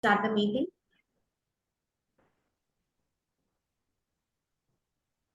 Start the meeting.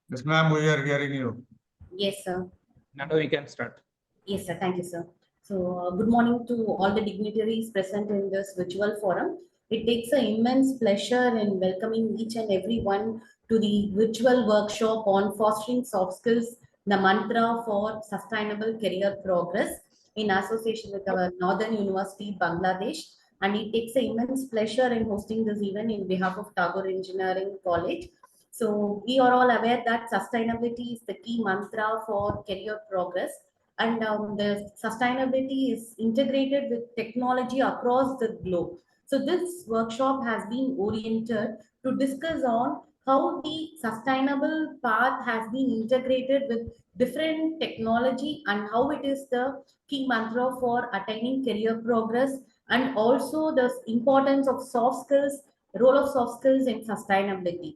Yes, ma'am, we are hearing you. Yes, sir. Now we can start. Yes, sir. Thank you, sir. So, good morning to all the dignitaries present in this virtual forum. It takes an immense pleasure in welcoming each and every one to the virtual workshop on fostering soft skills, the mantra for sustainable career progress in association with our Northern University, Bangladesh. And it takes an immense pleasure in hosting this event in behalf of Tagore Engineering College. So, we are all aware that sustainability is the key mantra for career progress, and the sustainability is integrated with technology across the globe. So this workshop has been oriented to discuss on how the sustainable path has been integrated with different technology and how it is the key mantra for attaining career progress, and also the importance of soft skills, role of soft skills in sustainability.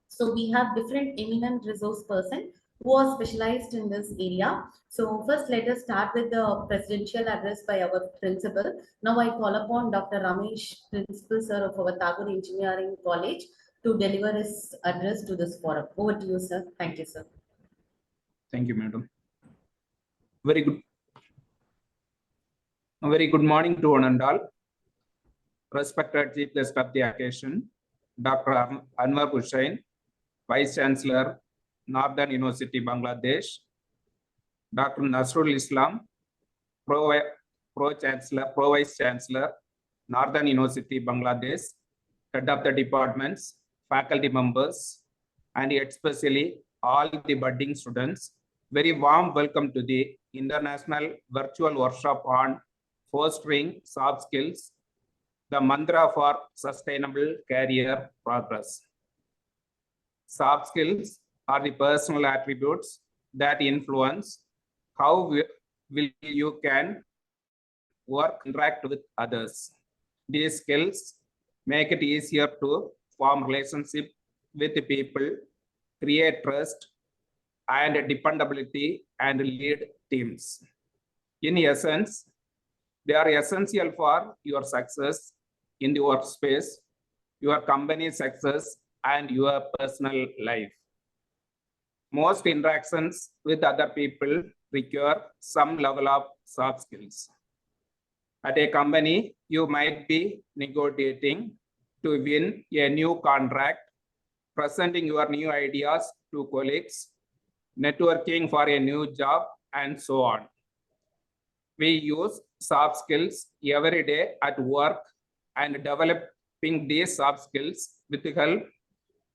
So we have different eminent resource person who are specialized in this area. So first, let us start with the presidential address by our principal. Now I call upon Dr. Ramesh, principal sir of our Tagore Engineering College, to deliver his address to this forum. Over to you, sir. Thank you, sir. Thank you, madam. Very good. A very good morning to one and all. Respected chief guest of the occasion, Dr. Anwar Hussain, Vice Chancellor, Northern University, Bangladesh, Dr. Nazrul Islam, Pro Vice Chancellor, Northern University, Bangladesh, Head of the departments, faculty members, and especially all the budding students. Very warm welcome to the International Virtual Workshop on Fostering Soft Skills, the mantra for sustainable career progress. Soft skills are the personal attributes that influence how you can work, interact with others. These skills make it easier to form relationship with the people, create trust and dependability, and lead teams. In essence, they are essential for your success in the workspace, your company's success, and your personal life. Most interactions with other people require some level of soft skills. At a company, you might be negotiating to win a new contract, presenting your new ideas to colleagues, networking for a new job, and so on. We use soft skills every day at work, and developing these soft skills will help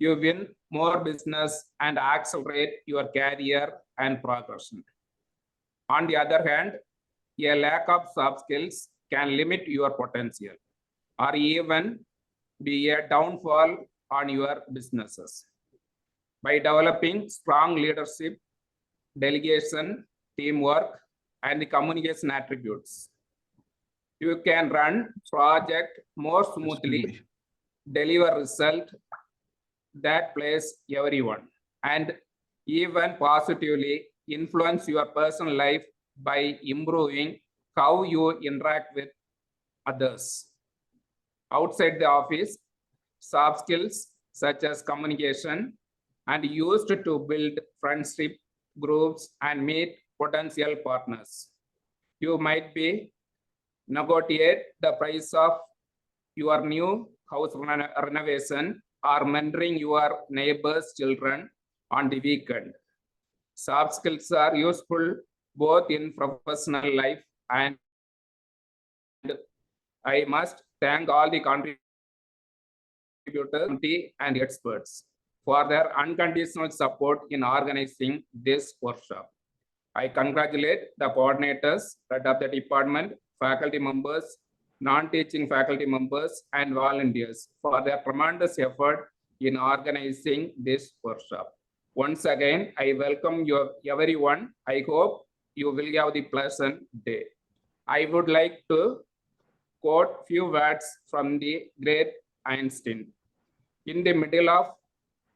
you win more business and accelerate your career and progression. On the other hand, a lack of soft skills can limit your potential or even be a downfall on your businesses. By developing strong leadership, delegation, teamwork, and the communication attributes, you can run project more smoothly, deliver result that please everyone, and even positively influence your personal life by improving how you interact with others. Outside the office, soft skills such as communication and used to build friendship groups and meet potential partners. You might be negotiate the price of your new house renovation or mentoring your neighbor's children on the weekend. Soft skills are useful both in professional life, and I must thank all the contributors and experts for their unconditional support in organizing this workshop. I congratulate the coordinators, head of the department, faculty members, non-teaching faculty members, and volunteers for their tremendous effort in organizing this workshop. Once again, I welcome you, everyone. I hope you will have the pleasant day. I would like to quote few words from the great Einstein. In the middle of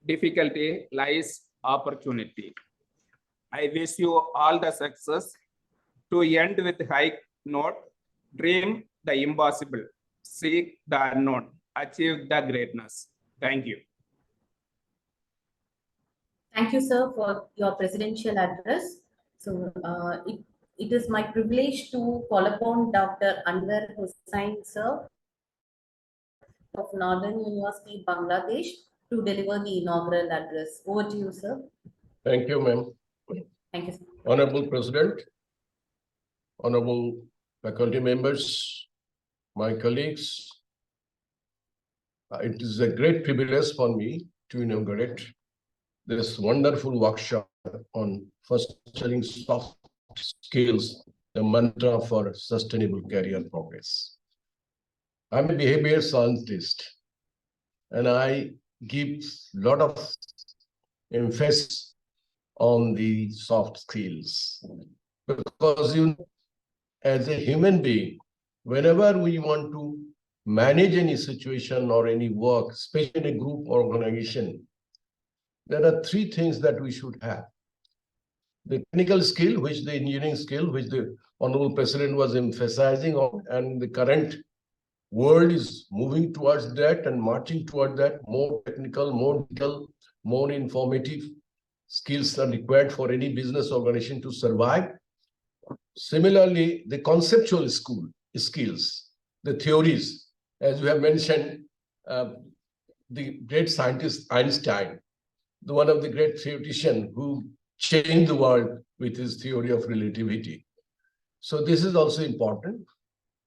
difficulty lies opportunity. I wish you all the success. To end with high note, dream the impossible, seek the unknown, achieve the greatness. Thank you. Thank you, sir, for your presidential address. So it is my privilege to call upon Dr. Anwar Hussain, sir, of Northern University, Bangladesh, to deliver the inaugural address. Over to you, sir. Thank you, ma'am. Thank you, sir. Honorable President, honorable faculty members, my colleagues, it is a great privilege for me to inaugurate this wonderful workshop on fostering soft skills, the mantra for sustainable career progress. I'm a behavior scientist, and I give a lot of emphasis on the soft skills because as a human being, whenever we want to manage any situation or any work, especially in a group or organization, there are three things that we should have. The technical skill, which the engineering skill, which the Honorable President was emphasizing on, and the current world is moving towards that and marching toward that. More technical, more digital, more informative skills are required for any business organization to survive. Similarly, the conceptual skills, the theories, as you have mentioned, the great scientist Einstein, one of the great theoreticians who changed the world with his theory of relativity. So this is also important.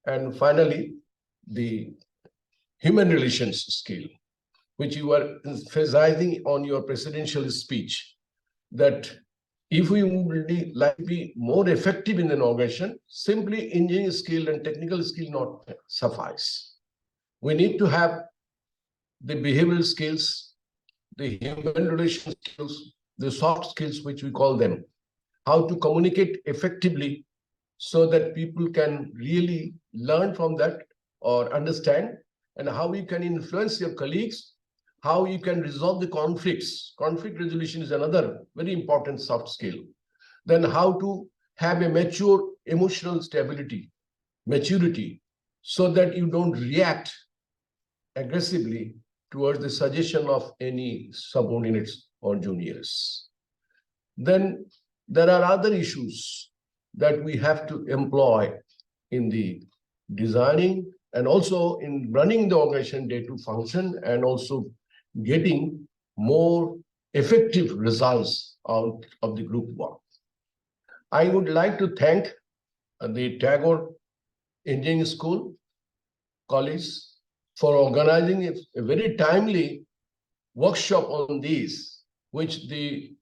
And finally, the human relations skill, which you were emphasizing on your presidential speech, that if we would really like to be more effective in an organization, simply engineering skill and technical skill not suffice. We need to have the behavioral skills, the human relations skills, the soft skills, which we call them, how to communicate effectively so that people can really learn from that or understand, and how you can influence your colleagues, how you can resolve the conflicts. Conflict resolution is another very important soft skill. Then how to have a mature emotional maturity, so that you don't react aggressively towards the suggestion of any subordinates or juniors. Then there are other issues that we have to employ in the designing and also in running the organization day to function, and also getting more effective results out of the group work. I would like to thank the Tagore Engineering School College for organizing a very timely workshop on these, which the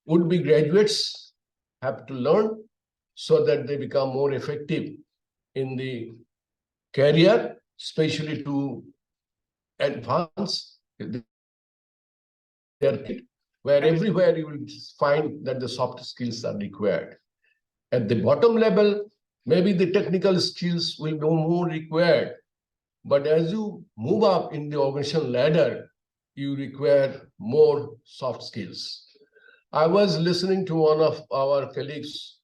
would-be graduates have to learn so that they become more effective in the career, especially to advance their, where everywhere you will find that the soft skills are required. At the bottom level, maybe the technical skills will be more required. But as you move up in the organizational ladder, you require more soft skills. I was listening to one of our colleagues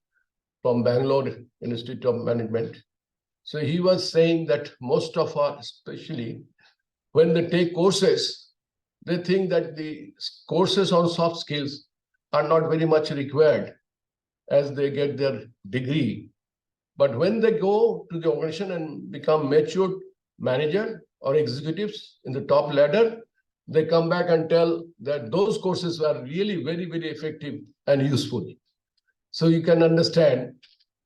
from Bangalore Institute of Management. So he was saying that most of our, especially when they take courses, they think that the courses on soft skills are not very much required as they get their degree. But when they go to the organization and become matured manager or executives in the top ladder, they come back and tell that those courses are really very, very effective and useful. So you can understand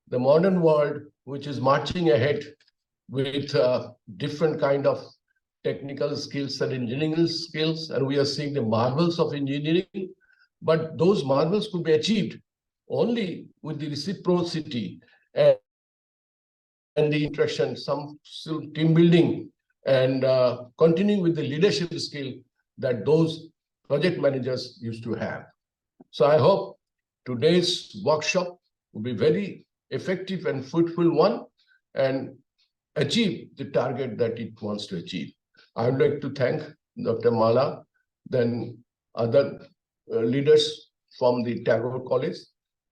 the modern world, which is marching ahead with different kind of technical skills and engineering skills, and we are seeing the marvels of engineering. But those marvels could be achieved only with the reciprocity and the interaction, some team building, and continuing with the leadership skill that those project managers used to have. So I hope today's workshop will be very effective and fruitful one, and achieve the target that it wants to achieve. I would like to thank Dr. Mala, then other leaders from the Tagore College.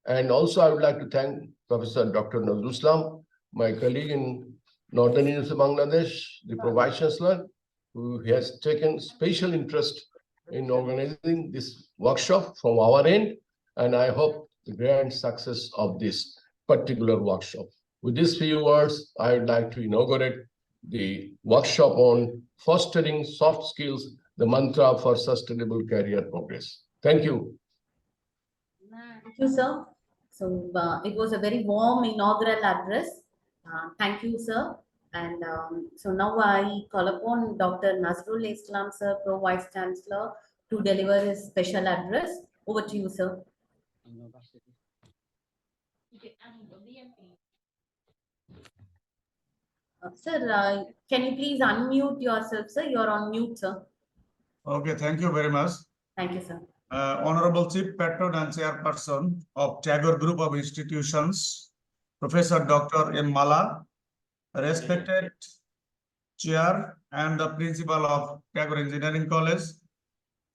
And also I would like to thank Professor Dr. Nazrul, my colleague in Northern University of Bangladesh, the Vice Chancellor, who has taken special interest in organizing this workshop from our end, and I hope the grand success of this particular workshop. With these few words, I would like to inaugurate the workshop on fostering soft skills, the mantra for sustainable career progress. Thank you. Thank you, sir. So it was a very warm inaugural address. Thank you, sir. And so now I call upon Dr. Nazrul Islam, sir, Pro Vice Chancellor, to deliver his special address. Over to you, sir. Sir, can you please unmute yourself, sir? You're on mute, sir. Okay, thank you very much. Thank you, sir. Honorable Chief Patron and Chairperson of Tagore Group of Institutions, Professor Dr. M. Mala, respected Chair and the Principal of Tagore Engineering College,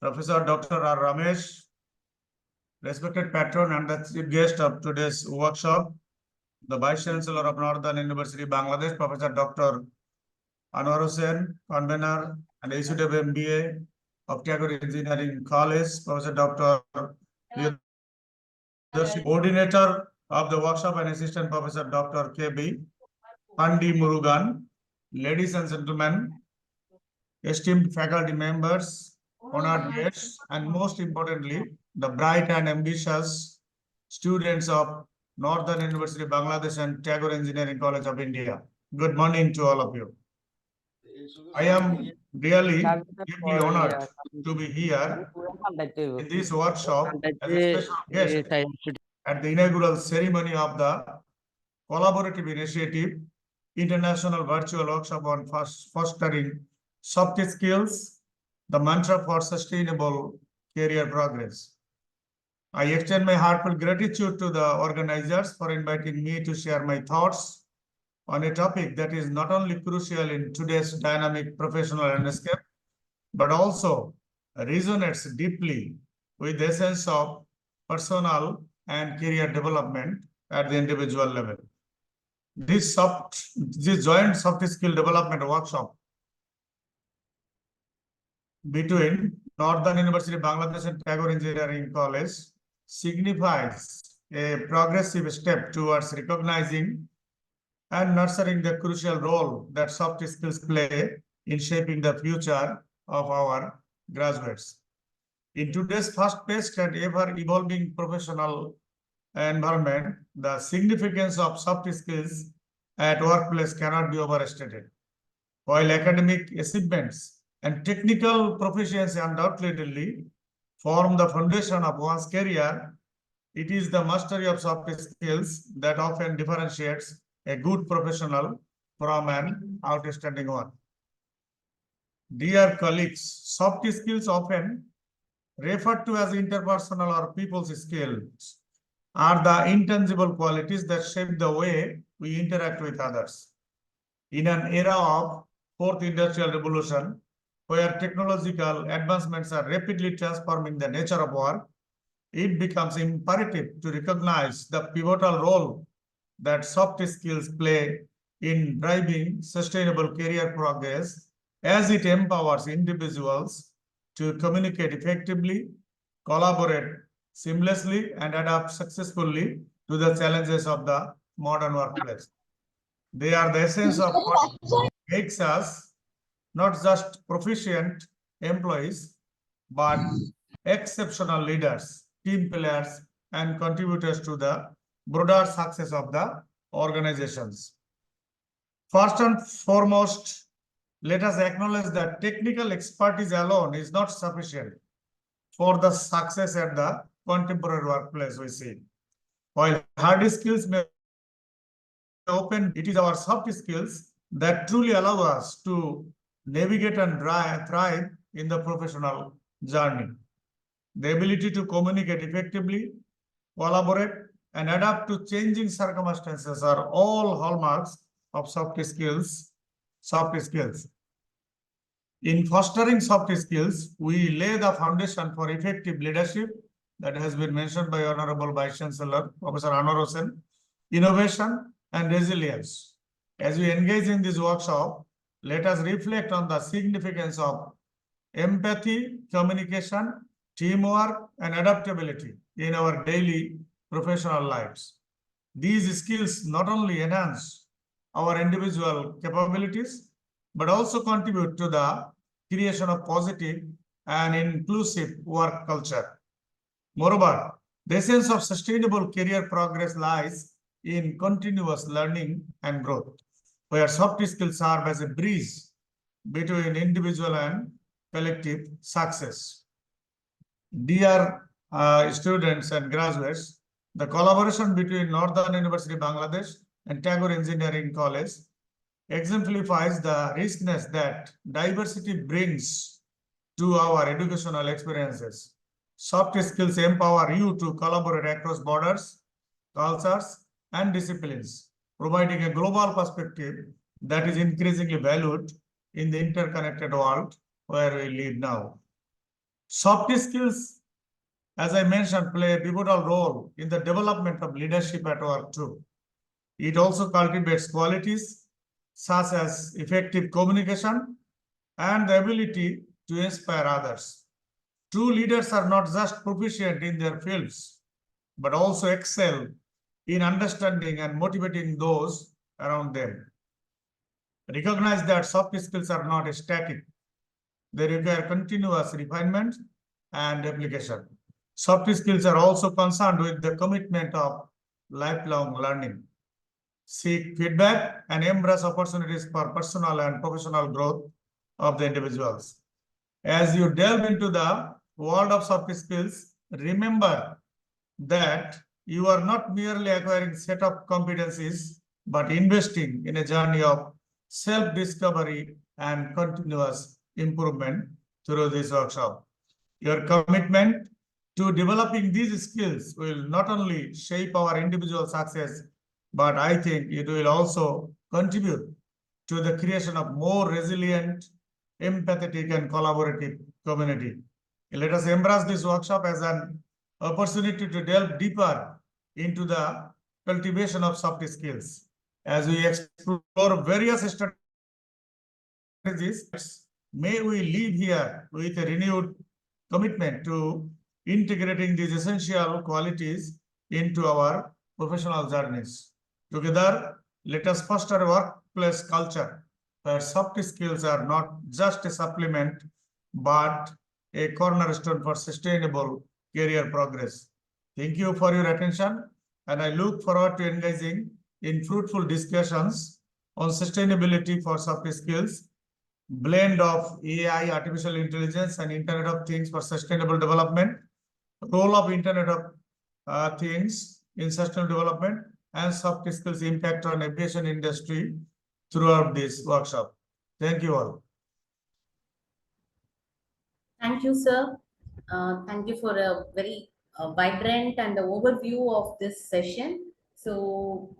Professor Dr. R. Ramesh, respected Patron and the Chief Guest of today's workshop, the Vice Chancellor of Northern University, Bangladesh, Professor Dr. Anwar Hussain, Convener and Executive MBA of Tagore Engineering College, Professor Dr. Coordinator of the workshop and Assistant Professor Dr. K.B. Pandi Murugan, ladies and gentlemen, esteemed faculty members, honored guests, and most importantly, the bright and ambitious students of Northern University, Bangladesh and Tagore Engineering College of India. Good morning to all of you. I am really deeply honored to be here in this workshop as a special guest at the inaugural ceremony of the collaborative initiative International Virtual Workshop on Fostering Soft Skills, the mantra for sustainable career progress. I extend my heartfelt gratitude to the organizers for inviting me to share my thoughts on a topic that is not only crucial in today's dynamic professional landscape, but also resonates deeply with the essence of personal and career development at the individual level. This joint soft skill development workshop between Northern University Bangladesh and Tagore Engineering College signifies a progressive step towards recognizing and nurturing the crucial role that soft skills play in shaping the future of our graduates. In today's fast-paced and ever-evolving professional environment, the significance of soft skills at workplace cannot be overstated. While academic achievements and technical proficiency undoubtedly form the foundation of one's career, it is the mastery of soft skills that often differentiates a good professional from an outstanding one. Dear colleagues, soft skills, often referred to as interpersonal or people's skills, are the intangible qualities that shape the way we interact with others. In an era of fourth industrial revolution, where technological advancements are rapidly transforming the nature of work, it becomes imperative to recognize the pivotal role that soft skills play in driving sustainable career progress, as it empowers individuals to communicate effectively, collaborate seamlessly, and adapt successfully to the challenges of the modern workplace. They are the essence of what makes us not just proficient employees, but exceptional leaders, team players, and contributors to the broader success of the organizations. First and foremost, let us acknowledge that technical expertise alone is not sufficient for the success at the contemporary workplace we see. While hard skills may open, it is our soft skills that truly allow us to navigate and thrive in the professional journey. The ability to communicate effectively, collaborate, and adapt to changing circumstances are all hallmarks of soft skills. In fostering soft skills, we lay the foundation for effective leadership that has been mentioned by Honorable Vice Chancellor, Professor Anwar Hussain, innovation and resilience, As we engage in this workshop, let us reflect on the significance of empathy, communication, teamwork, and adaptability in our daily professional lives. These skills not only enhance our individual capabilities, but also contribute to the creation of positive and inclusive work culture. Moreover, the essence of sustainable career progress lies in continuous learning and growth, where soft skills serve as a bridge between individual and collective success. Dear students and graduates, the collaboration between Northern University Bangladesh and Tagore Engineering College exemplifies the richness that diversity brings to our educational experiences. Soft skills empower you to collaborate across borders, cultures, and disciplines, providing a global perspective that is increasingly valued in the interconnected world where we live now. Soft skills, as I mentioned, play a pivotal role in the development of leadership at work too. It also cultivates qualities such as effective communication and the ability to inspire others. True leaders are not just proficient in their fields, but also excel in understanding and motivating those around them. Recognize that soft skills are not static. They require continuous refinement and application. Soft skills are also concerned with the commitment of lifelong learning. Seek feedback and embrace opportunities for personal and professional growth of the individuals. As you delve into the world of soft skills, remember that you are not merely acquiring set of competencies, but investing in a journey of self-discovery and continuous improvement through this workshop. Your commitment to developing these skills will not only shape our individual success, but I think it will also contribute to the creation of more resilient, empathetic, and collaborative community. Let us embrace this workshop as an opportunity to delve deeper into the cultivation of soft skills. As we explore various strategies, may we live here with a renewed commitment to integrating these essential qualities into our professional journeys. Together, let us foster a workplace culture where soft skills are not just a supplement, but a cornerstone for sustainable career progress. Thank you for your attention, and I look forward to engaging in fruitful discussions on sustainability for soft skills, blend of AI, artificial intelligence, and Internet of Things for sustainable development, role of Internet of Things in sustainable development, and soft skills impact on aviation industry throughout this workshop. Thank you all. Thank you, sir. Thank you for a very vibrant and overview of this session. So,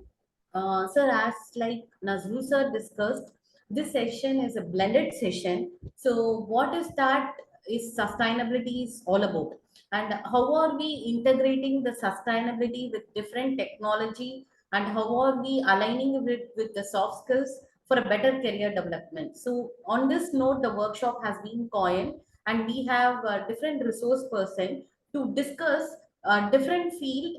sir, as like Nazrul sir discussed, this session is a blended session. So, what is that is sustainability is all about, and how are we integrating the sustainability with different technology, and how are we aligning it with the soft skills for a better career development. So, on this note, the workshop has been coined and we have a different resource person to discuss a different field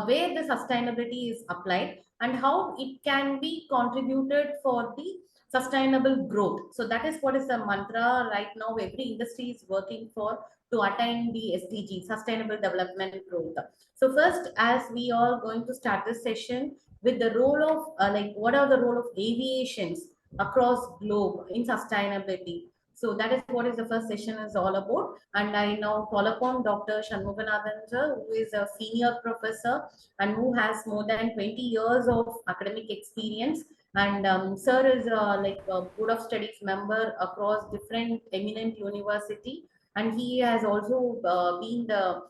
where the sustainability is applied and how it can be contributed for the sustainable growth. So that is what is the mantra right now every industry is working for to attain the SDG, sustainable development growth. So first, as we are going to start this session with the role of what are the role of aviations across globe in sustainability. So that is what is the first session is all about. And I now call upon Dr. Shanmuganathan sir, who is a senior professor and who has more than 20 years of academic experience. And sir is a board of studies member across different eminent university. And he has also been the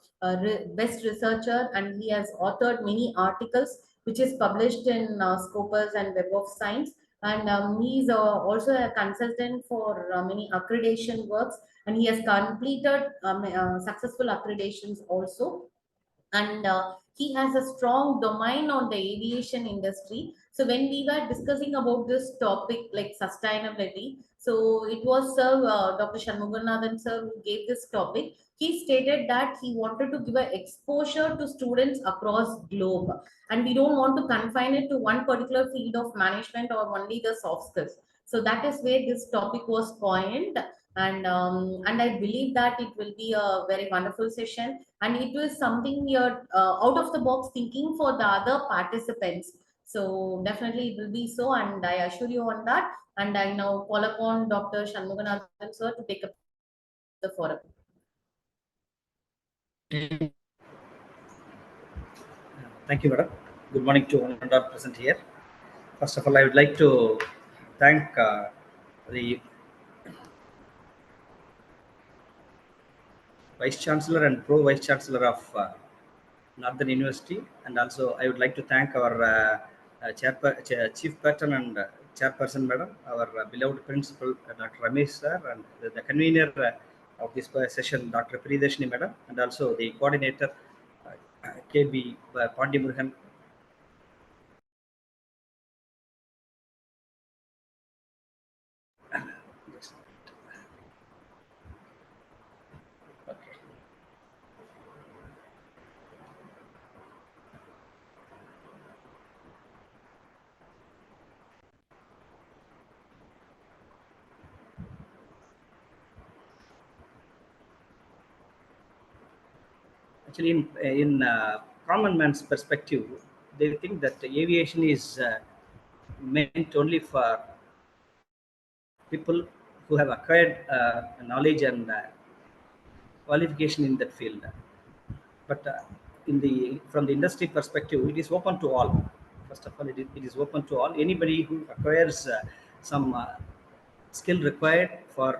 best researcher, and he has authored many articles which is published in Scopus and Web of Science. And he's also a consultant for many accreditation works, and he has completed successful accreditations also. and he has a strong domain on the aviation industry. So when we were discussing about this topic like sustainability, so it was Sir Dr. Shanmuganathan sir who gave this topic. He stated that he wanted to give a exposure to students across globe, and we don't want to confine it to one particular field of management or only the soft skills. So that is where this topic was coined, and I believe that it will be a very wonderful session, and it was something you're out of the box thinking for the other participants. So definitely it will be so, and I assure you on that. And I now call upon Dr. Shanmuganathan sir to take up the forum. Thank you, madam. Good morning to all and all present here. First of all, I would like to thank the Vice Chancellor and Pro Vice Chancellor of Northern University, and also I would like to thank our Chief Patron and Chairperson, madam, our beloved Principal, Dr. Ramesh sir, and the convener of this session, Dr. Priyadashini, madam, and also the coordinator, KB Pandimurhan. Okay. Actually, in common man's perspective, they think that aviation is meant only for people who have acquired knowledge and qualification in that field. But in the from the industry perspective, it is open to all. First of all, it is open to all. Anybody who acquires some skill required for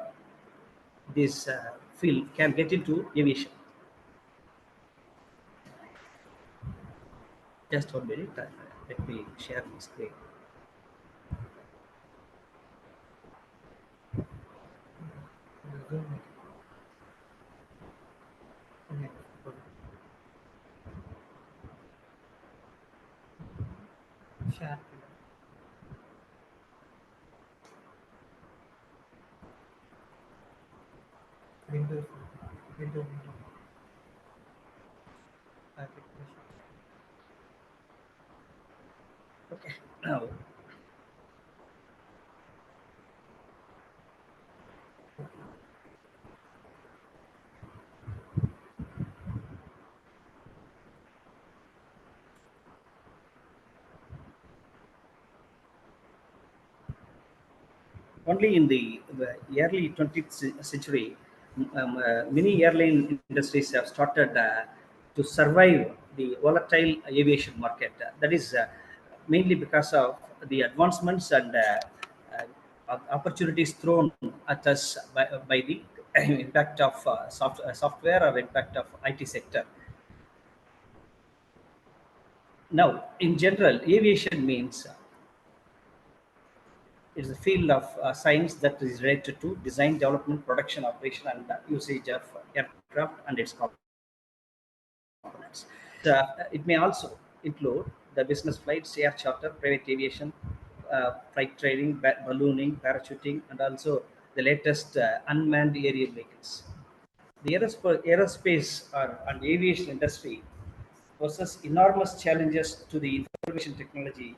this field can get into aviation. Just 1 minute. Let me share my screen. Share. Window. Okay. Now, only in the early 20th century, many airline industries have started to survive the volatile aviation market. That is mainly because of the advancements and opportunities thrown at us by the impact of software or impact of IT sector. Now, in general, aviation means it's a field of science that is related to design, development, production, operation, and usage of aircraft and its components. It may also include the business flights, air charter, private aviation, flight training, ballooning, parachuting, and also the latest unmanned aerial vehicles. The aerospace and aviation industry poses enormous challenges to the information technology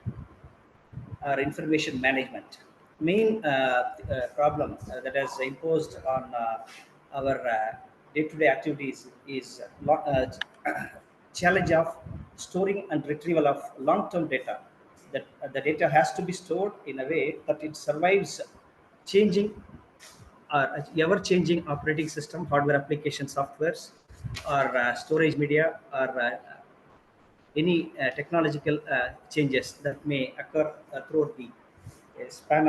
or information management. Main problem that has imposed on our day-to-day activities is challenge of storing and retrieval of long-term data. That the data has to be stored in a way that it survives changing ever-changing operating system, hardware application softwares, or storage media, or any technological changes that may occur throughout the span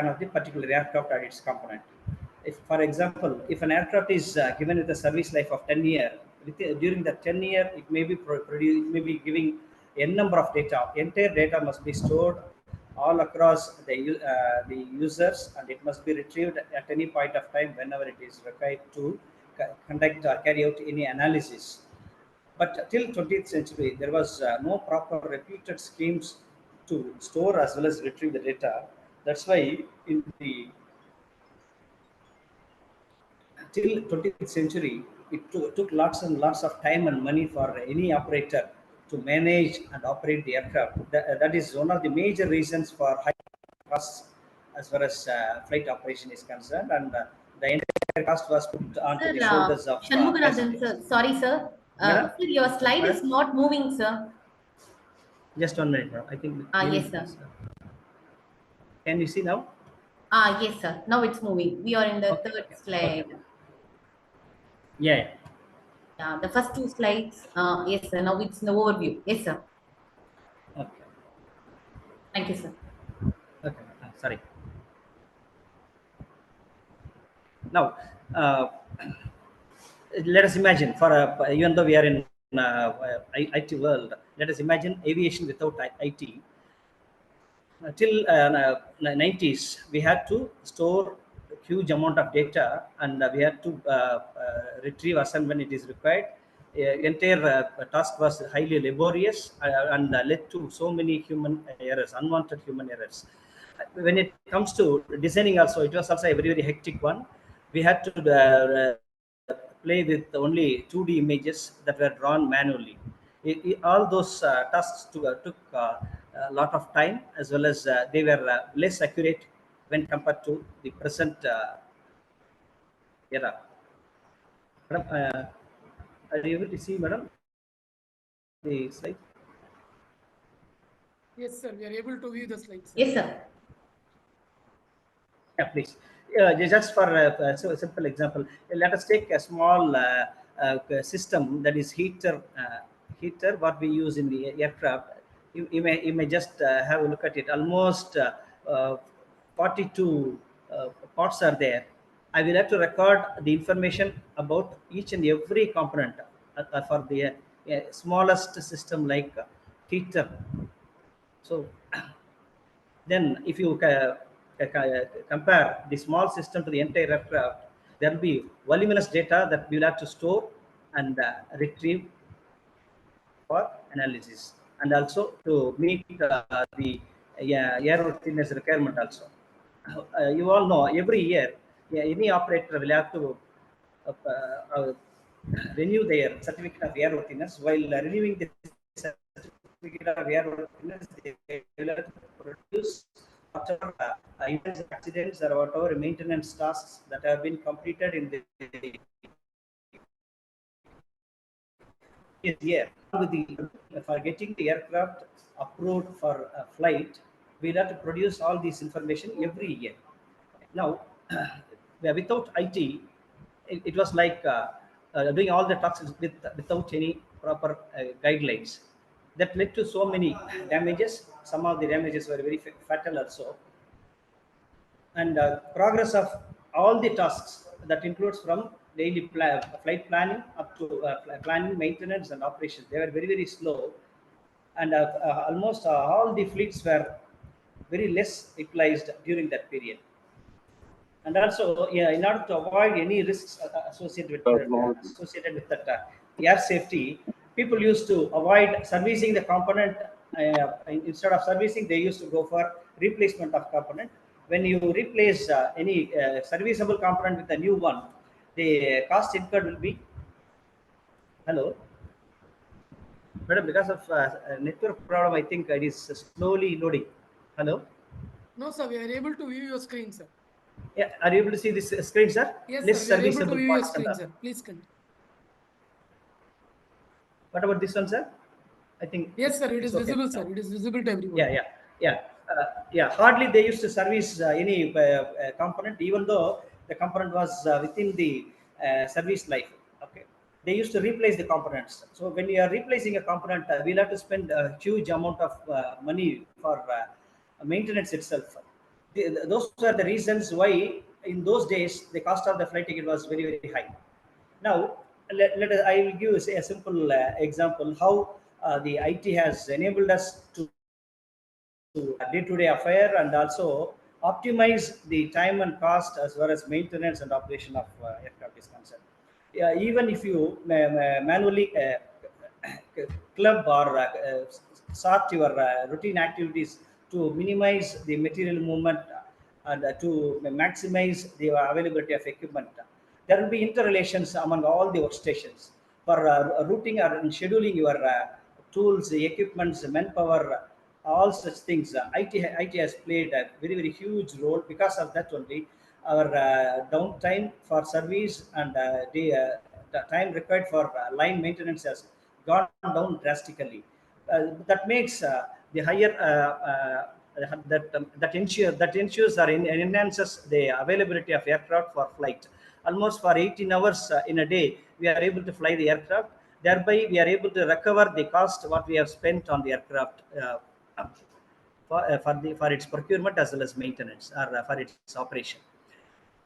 of the particular aircraft and its component. If, for example, if an aircraft is given with a service life of 10 years, during that 10 year, it may be it may be giving n number of data. Entire data must be stored all across the users, and it must be retrieved at any point of time whenever it is required to conduct or carry out any analysis. But till 20th century, there was no proper reputed schemes to store as well as retrieve the data. That's why in the till 20th century, it took lots and lots of time and money for any operator to manage and operate the aircraft. That is one of the major reasons for high costs as far as flight operation is concerned, and the entire cost was put onto Sir, the shoulders of Shanmuganathan, passengers. sir. Sorry, sir. Madam? Sir, your slide is Madam? not moving, sir. Just 1 minute, now. I think. Yes, sir. Can you see now? Yes, sir. Now it's moving. We are in the Okay, third okay, slide. okay. Yeah. Yeah, the first two slides. Yes, sir. Now it's the overview. Yes, sir. Okay. Thank you, sir. Okay. Sorry. Now, let us imagine even though we are in IT world, let us imagine aviation without IT. Till 90s, we had to store a huge amount of data, and we had to retrieve as and when it is required. Entire task was highly laborious and led to so many human errors, unwanted human errors. When it comes to designing, also it was also a very very hectic one. We had to play with only 2D images that were drawn manually. All those tasks took a lot of time, as well as they were less accurate when compared to the present era. Madam, are you able to see, madam, the slide? Yes, sir. We are able to view the slides. Yes, sir. Yeah, please. Just for a simple example, let us take a small system that is heater what we use in the aircraft. You may just have a look at it. Almost uh, 42 parts are there. I will have to record the information about each and every component for the smallest system like heater. So then, if you compare the small system to the entire aircraft, there will be voluminous data that we will have to store and retrieve for analysis, and also to meet the airworthiness requirement also. You all know every year, any operator will have to uh, uh, renew their certificate of airworthiness. While renewing the certificate of airworthiness, they will have to produce whatever intense accidents or whatever maintenance tasks that have been completed in the year. With for getting the aircraft approved for a flight, we'll have to produce all this information every year. Now, without IT, it was like doing all the tasks without any proper guidelines. That led to so many damages. Some of the damages were very fatal also. And progress of all the tasks that includes from daily flight planning up to planning, maintenance, and operations. They were very very slow, and almost all the fleets were very less utilized during that period. And also, yeah, in order to avoid any risks associated with that air safety, people used to avoid servicing the component. Instead of servicing, they used to go for replacement of component. When you replace any serviceable component with a new one, the cost incurred will be hello. Madam, because of network problem, I think it is slowly loading. Hello. No, sir. We are able to view your screen, sir. Yeah, are you able to see this screen, sir? Yes, Less sir. We are able to serviceable view your parts and screen, all. sir. Please continue. What about this one, sir? I think Yes, sir. It it's is okay visible, now. sir. It is visible to everyone. Yeah. Hardly they used to service any component, even though the component was within the service life. Okay, they used to replace the components. So when you are replacing a component, we'll have to spend a huge amount of money for maintenance itself. Those are the reasons why in those days the cost of the flight ticket was very very high. Now, I will give a simple example how the IT has enabled us to day-to-day affair, and also optimize the time and cost as well as maintenance and operation of aircraft is concerned. even if you manually club or sort your routine activities to minimize the material movement and to maximize the availability of equipment. There will be interrelations among all the workstations for routing or scheduling your tools, equipments, manpower, all such things. IT has played a very, very huge role. Because of that only, our downtime for service and the time required for line maintenance has gone down drastically. That makes the higher that ensures or enhances the availability of aircraft for flight. Almost for 18 hours in a day, we are able to fly the aircraft. Thereby, we are able to recover the cost what we have spent on the aircraft for its procurement as well as maintenance or for its operation.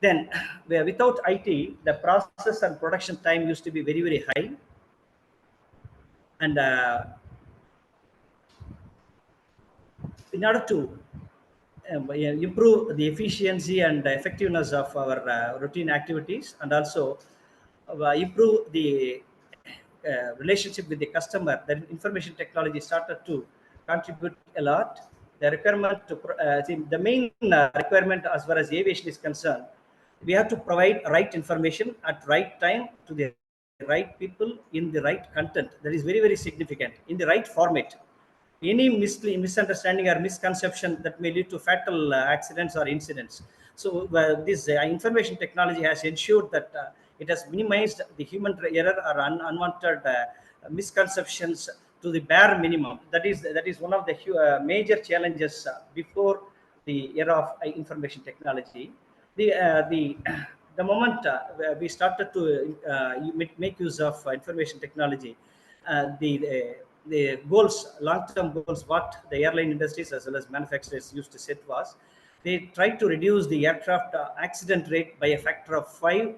Then, without IT, the process and production time used to be very, very high, and in order to improve the efficiency and effectiveness of our routine activities, and also improve the relationship with the customer, the information technology started to contribute a lot. The requirement to the main requirement as far as aviation is concerned, we have to provide right information at right time to the right people in the right content. That is very, very significant, in the right format. Any misunderstanding or misconception that may lead to fatal accidents or incidents. So this information technology has ensured that it has minimized the human error or unwanted misconceptions to the bare minimum. That is one of the major challenges before the era of information technology. The moment we started to make use of information technology, the goals, long-term goals, what the airline industries as well as manufacturers used to set was, they tried to reduce the aircraft accident rate by a factor of 5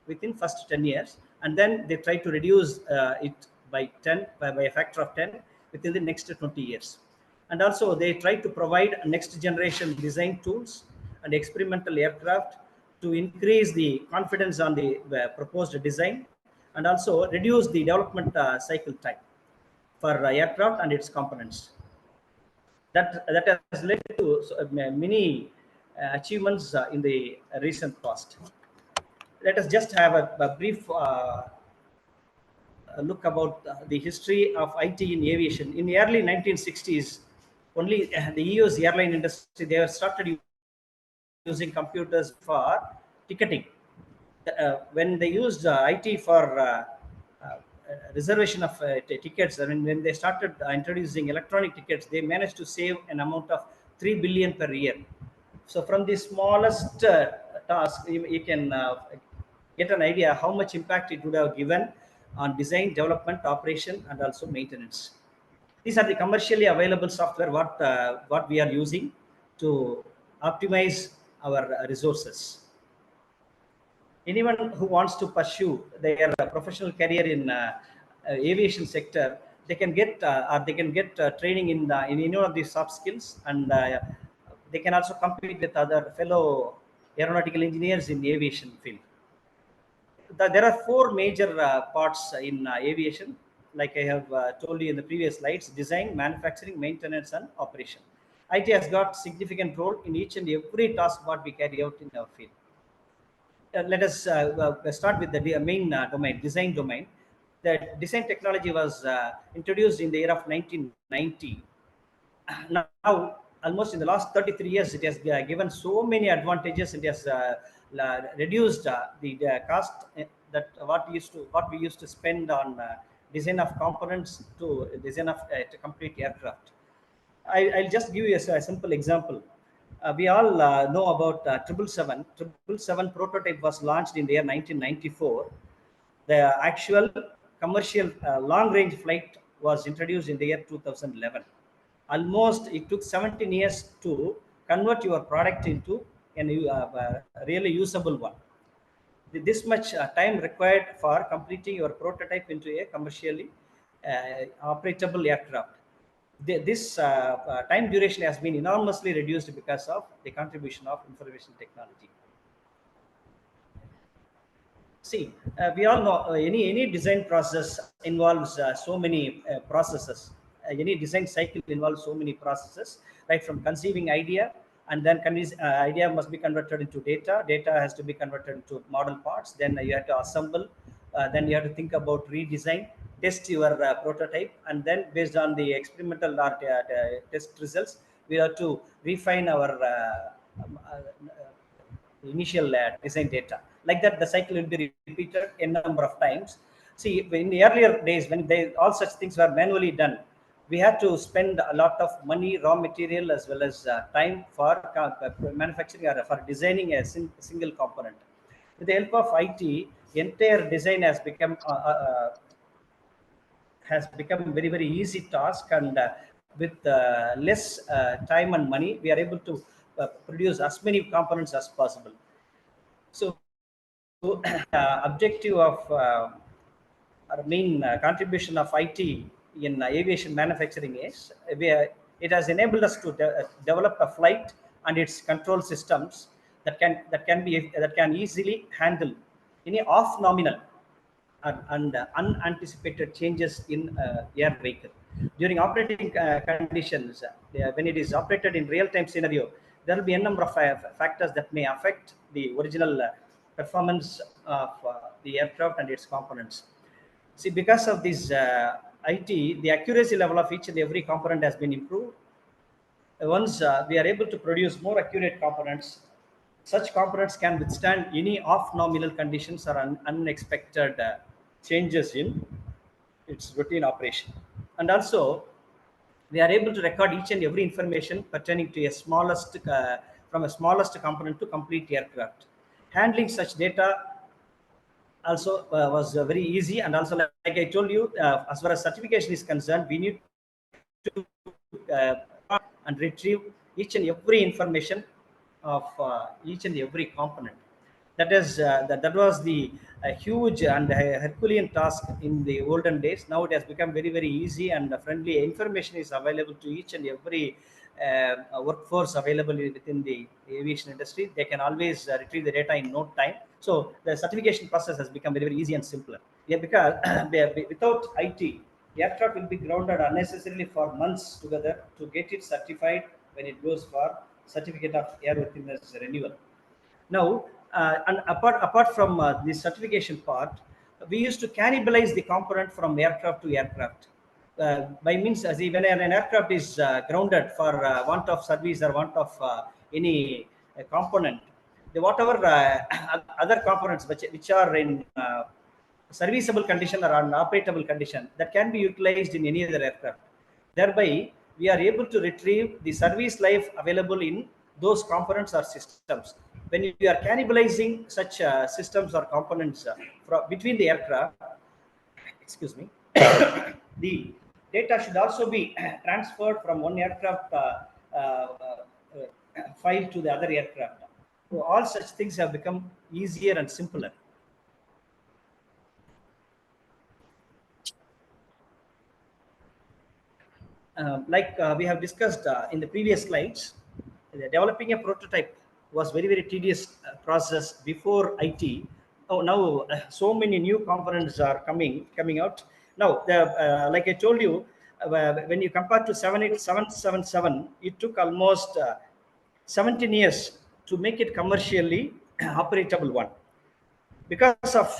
within first 10 years, and then they tried to reduce it by a factor of 10 within the next 20 years. And also they tried to provide next generation design tools and experimental aircraft to increase the confidence on the proposed design, and also reduce the development cycle time for aircraft and its components. That has led to many achievements in the recent past. Let us just have a brief look about the history of IT in aviation. In the early 1960s, only the EU's airline industry, they have started using computers for ticketing. When they used IT for reservation of tickets, I mean, when they started introducing electronic tickets, they managed to save an amount of 3 billion per year. So from the smallest task, you can get an idea how much impact it would have given on design, development, operation, and also maintenance. These are the commercially available software what we are using to optimize our resources. Anyone who wants to pursue their professional career in aviation sector, they can get training in any of these soft skills, and they can also compete with other fellow aeronautical engineers in the aviation field. There are four major parts in aviation, like I have told you in the previous slides: design, manufacturing, maintenance, and operation. IT has got significant role in each and every task what we carry out in our field. Let us start with the main domain, design domain. The design technology was introduced in the year of 1990. Now, almost in the last 33 years, it has given so many advantages. It has reduced the cost that what we used to spend on design of components to design of complete aircraft. I'll just give you a simple example. We all know about 777. 777 prototype was launched in the year 1994. The actual commercial long-range flight was introduced in the year 2011. Almost it took 17 years to convert your product into a really usable one. This much time required for completing your prototype into a commercially operable aircraft. This time duration has been enormously reduced because of the contribution of information technology. See, we all know any design process involves so many processes. Any design cycle involves so many processes, right? From conceiving idea, and then idea must be converted into data. Data has to be converted into model parts. Then you have to assemble. Then you have to think about redesign, test your prototype, and then based on the experimental test results, we have to refine our initial design data. Like that, the cycle will be repeated a number of times. See, in the earlier days, when all such things were manually done, we had to spend a lot of money, raw material, as well as time for manufacturing or for designing a single component. With the help of IT, entire design has become very easy task, and with less time and money, we are able to produce as many components as possible. So objective of our main contribution of IT in aviation manufacturing is it has enabled us to develop a flight and its control systems that can easily handle any off nominal and unanticipated changes in air vehicle during operating conditions. When it is operated in real-time scenario, there will be a number of factors that may affect the original performance of the aircraft and its components. See, because of this IT, the accuracy level of each and every component has been improved. Once we are able to produce more accurate components, such components can withstand any off-nominal conditions or unexpected changes in its routine operation. And also, we are able to record each and every information pertaining to a smallest from a smallest component to complete aircraft. Handling such data also was very easy, and also, like I told you, as far as certification is concerned, we need to and retrieve each and every information of each and every component. That was the huge and Herculean task in the olden days. Now it has become very easy and friendly. Information is available to each and every workforce available within the aviation industry. They can always retrieve the data in no time. So the certification process has become very easy and simpler. Yeah, because without IT, the aircraft will be grounded unnecessarily for months together to get it certified when it goes for certificate of airworthiness renewal. Now, and apart from the certification part, we used to cannibalize the component from aircraft to aircraft. By means, as when an aircraft is grounded for want of service or want of any component, the whatever other components which are in serviceable condition or unoperable condition, that can be utilized in any other aircraft. Thereby, we are able to retrieve the service life available in those components or systems. When you are cannibalizing such systems or components between the aircraft, excuse me, the data should also be transferred from one aircraft file to the other aircraft. So all such things have become easier and simpler. Like we have discussed in the previous slides, developing a prototype was very tedious process before IT. Oh, now so many new components are coming out. Now, like I told you, when you compare to 78777, it took almost 17 years to make it commercially operatable one. Because of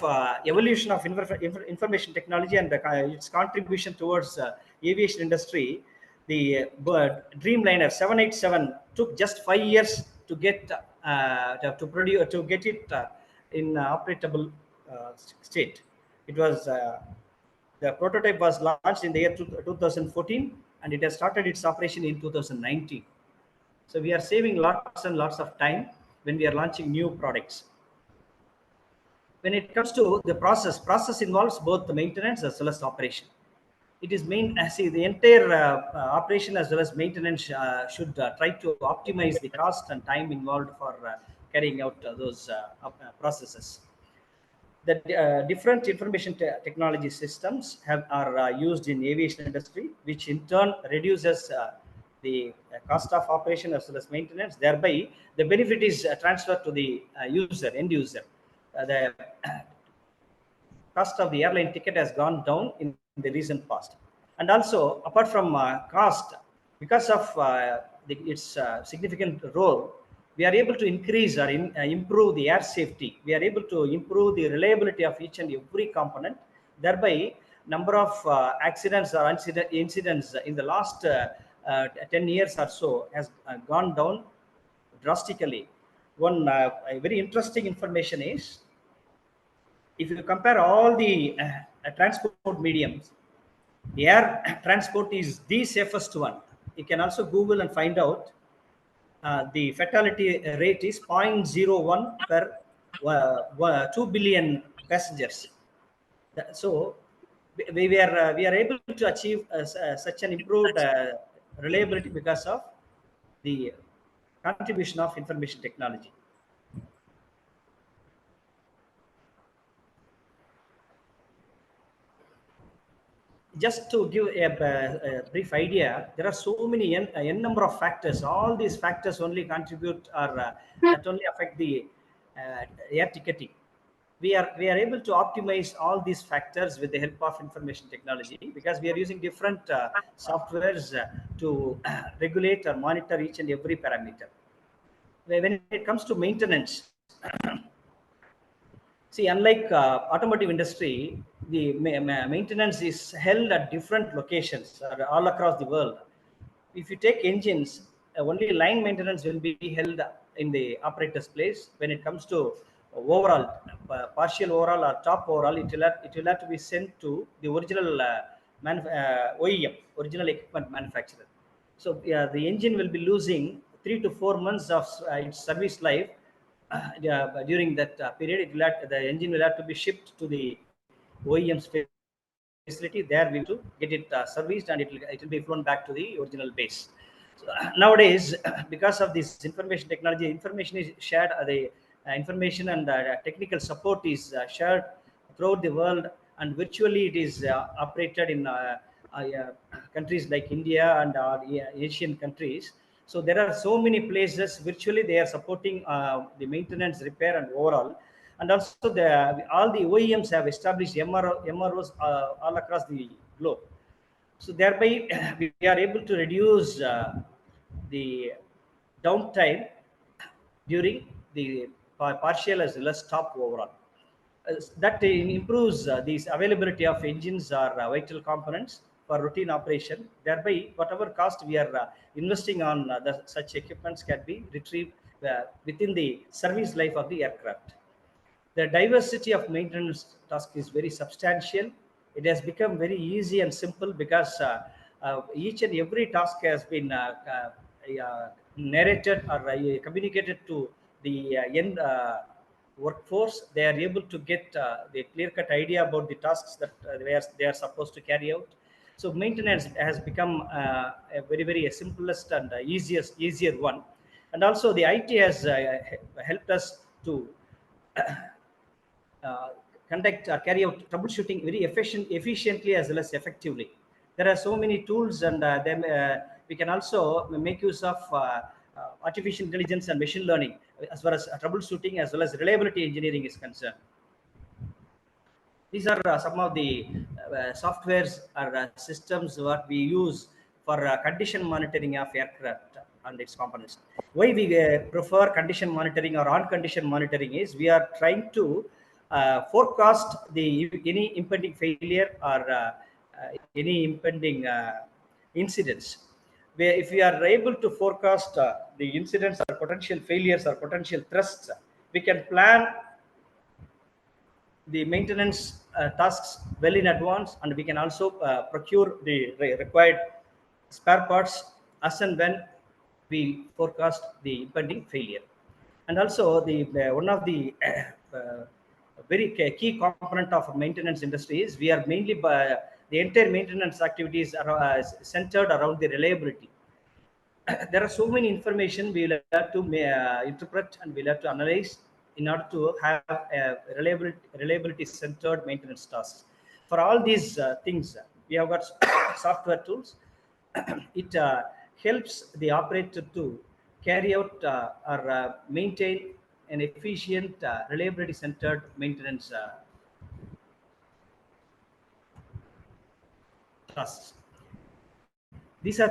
evolution of information technology and its contribution towards aviation industry, the Dreamliner 787 took just 5 years to get to get it in operable state. It was the prototype was launched in the year 2014, and it has started its operation in 2019. So we are saving lots and lots of time when we are launching new products. When it comes to the process involves both the maintenance as well as operation. It is see, the entire operation as well as maintenance should try to optimize the cost and time involved for carrying out those processes. The different information technology systems are used in aviation industry, which in turn reduces the cost of operation as well as maintenance. Thereby, the benefit is transferred to the end user. The cost of the airline ticket has gone down in the recent past. And also, apart from cost, because of its significant role, we are able to increase or improve the air safety. We are able to improve the reliability of each and every component. Thereby, number of accidents or incidents in the last 10 years or so has gone down drastically. One very interesting information is, if you compare all the transport mediums, air transport is the safest one. You can also Google and find out the fatality rate is 0.01 per 2 billion passengers. So we are able to achieve such an improved reliability because of the contribution of information technology. Just to give a brief idea, there are so many n number of factors. All these factors only contribute or that only affect the air ticketing. We are able to optimize all these factors with the help of information technology, because we are using different softwares to regulate or monitor each and every parameter. When it comes to maintenance, see, unlike automotive industry, the maintenance is held at different locations all across the world. If you take engines, only line maintenance will be held in the operator's place. When it comes to overall, partial overall or top overall, it will have to be sent to the original OEM, original equipment manufacturer. So the engine will be losing 3 to 4 months of its service life. During that period, the engine will have to be shipped to the OEM's facility. There we will get it serviced, and it will be flown back to the original base. So, nowadays, because of this information technology, information is shared. The information and technical support is shared throughout the world, and virtually it is operated in countries like India and Asian countries. So there are so many places virtually they are supporting the maintenance, repair, and overall. And also all the OEMs have established MROs all across the globe. So thereby we are able to reduce the downtime during the partial as well as top overall. That improves these availability of engines or vital components for routine operation. Thereby, whatever cost we are investing on such equipments can be retrieved within the service life of the aircraft. The diversity of maintenance task is very substantial. It has become very easy and simple because each and every task has been narrated or communicated to the end workforce. They are able to get the clear-cut idea about the tasks that they are supposed to carry out. So maintenance has become a very simplest and easier one. And also the IT has helped us to conduct or carry out troubleshooting very efficiently as well as effectively. There are so many tools, and then we can also make use of artificial intelligence and machine learning as far as troubleshooting as well as reliability engineering is concerned. These are some of the softwares or systems what we use for condition monitoring of aircraft and its components. Why we prefer condition monitoring or on-condition monitoring is we are trying to forecast any impending failure or any impending incidents. Where if we are able to forecast the incidents or potential failures or potential threats, we can plan the maintenance tasks well in advance, and we can also procure the required spare parts as and when we forecast the impending failure. And also the one of the very key component of maintenance industry is we are mainly the entire maintenance activities are centered around the reliability. There are so many information we will have to interpret and we'll have to analyze in order to have a reliability centered maintenance tasks. For all these things, we have got software tools. It helps the operator to carry out or maintain an efficient reliability centered maintenance tasks. These are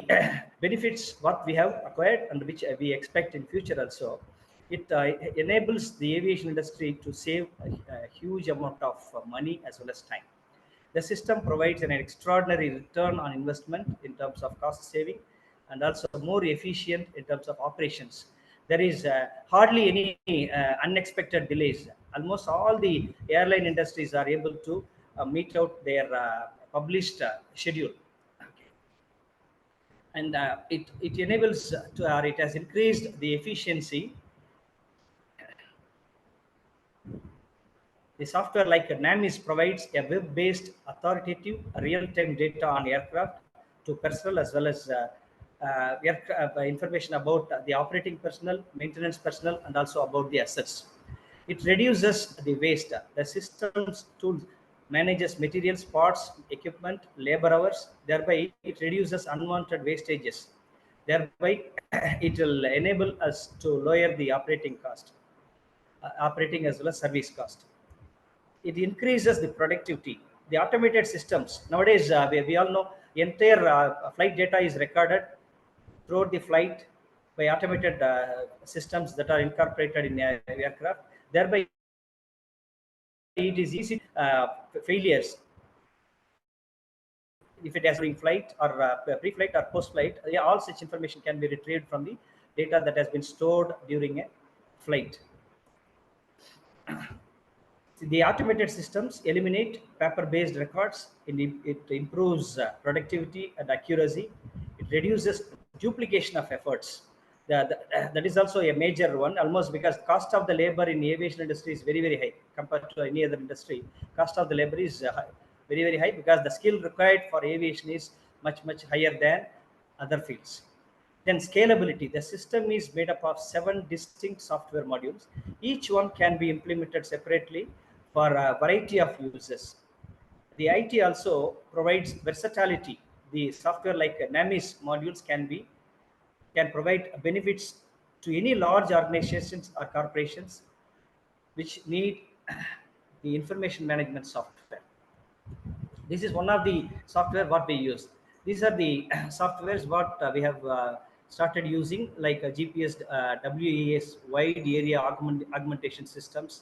benefits what we have acquired and which we expect in future also. It enables the aviation industry to save a huge amount of money as well as time. The system provides an extraordinary return on investment in terms of cost saving and also more efficient in terms of operations. There is hardly any unexpected delays. Almost all the airline industries are able to meet out their published schedule. And it enables or it has increased the efficiency. The software like NAMIS provides a web-based authoritative real-time data on aircraft to personnel as well as information about the operating personnel, maintenance personnel, and also about the assets. It reduces the waste. The system's tools manages materials, parts, equipment, labor hours. Thereby, it reduces unwanted wastages. Thereby, it will enable us to lower the operating cost, operating as well as service cost. It increases the productivity. The automated systems nowadays, we all know entire flight data is recorded throughout the flight by automated systems that are incorporated in aircraft. Thereby, it is easy failures if it has been flight or pre-flight or post-flight. All such information can be retrieved from the data that has been stored during a flight. The automated systems eliminate paper-based records. It improves productivity and accuracy. It reduces duplication of efforts. That is also a major one, almost because cost of the labor in the aviation industry is very, very high compared to any other industry. Cost of the labor is very, very high because the skill required for aviation is much, much higher than other fields. Then scalability. The system is made up of 7 distinct software modules. Each one can be implemented separately for a variety of uses. The IT also provides versatility. The software like NAMIS modules can provide benefits to any large organizations or corporations which need the information management software. This is one of the software what we use. These are the softwares what we have started using, like GPS, WES, wide area augmentation systems.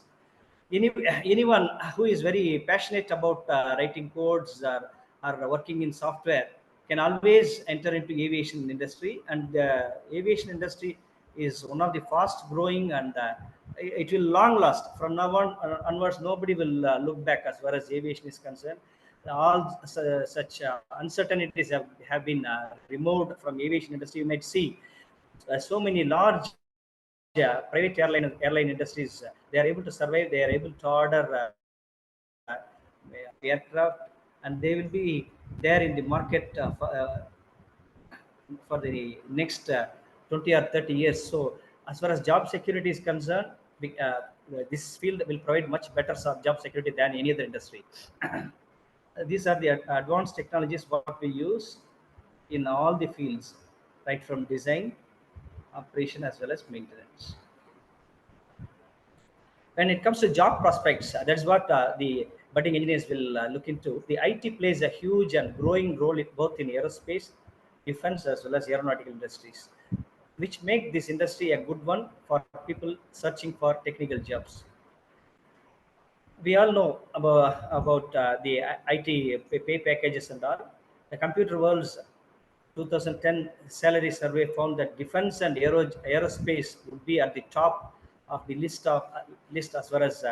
Anyone who is very passionate about writing codes or working in software can always enter into aviation industry, and the aviation industry is one of the fast growing, and it will long last. From now on onwards, nobody will look back as far as aviation is concerned. All such uncertainties have been removed from aviation industry. You might see so many large private airline industries, they are able to survive. They are able to order aircraft, and they will be there in the market for the next 20 or 30 years. So as far as job security is concerned, this field will provide much better job security than any other industry. These are the advanced technologies what we use in all the fields, right from design, operation, as well as maintenance. When it comes to job prospects, that's what the budding engineers will look into. The IT plays a huge and growing role both in aerospace, defense, as well as aeronautical industries, which make this industry a good one for people searching for technical jobs. We all know about the IT pay packages and all. The Computer World's 2010 salary survey found that defense and aerospace would be at the top of the list as far as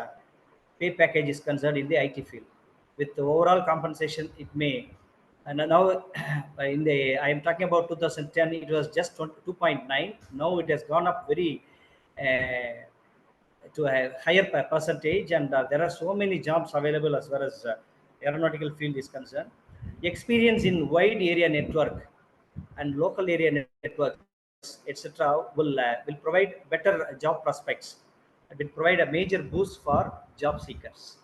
pay package is concerned in the IT field. With the overall compensation, it may. And now, I am talking about 2010. It was just 2.9. Now it has gone up very to a higher percentage, and there are so many jobs available as far as aeronautical field is concerned. Experience in wide area network and local area networks, etc., will provide better job prospects. It will provide a major boost for job seekers.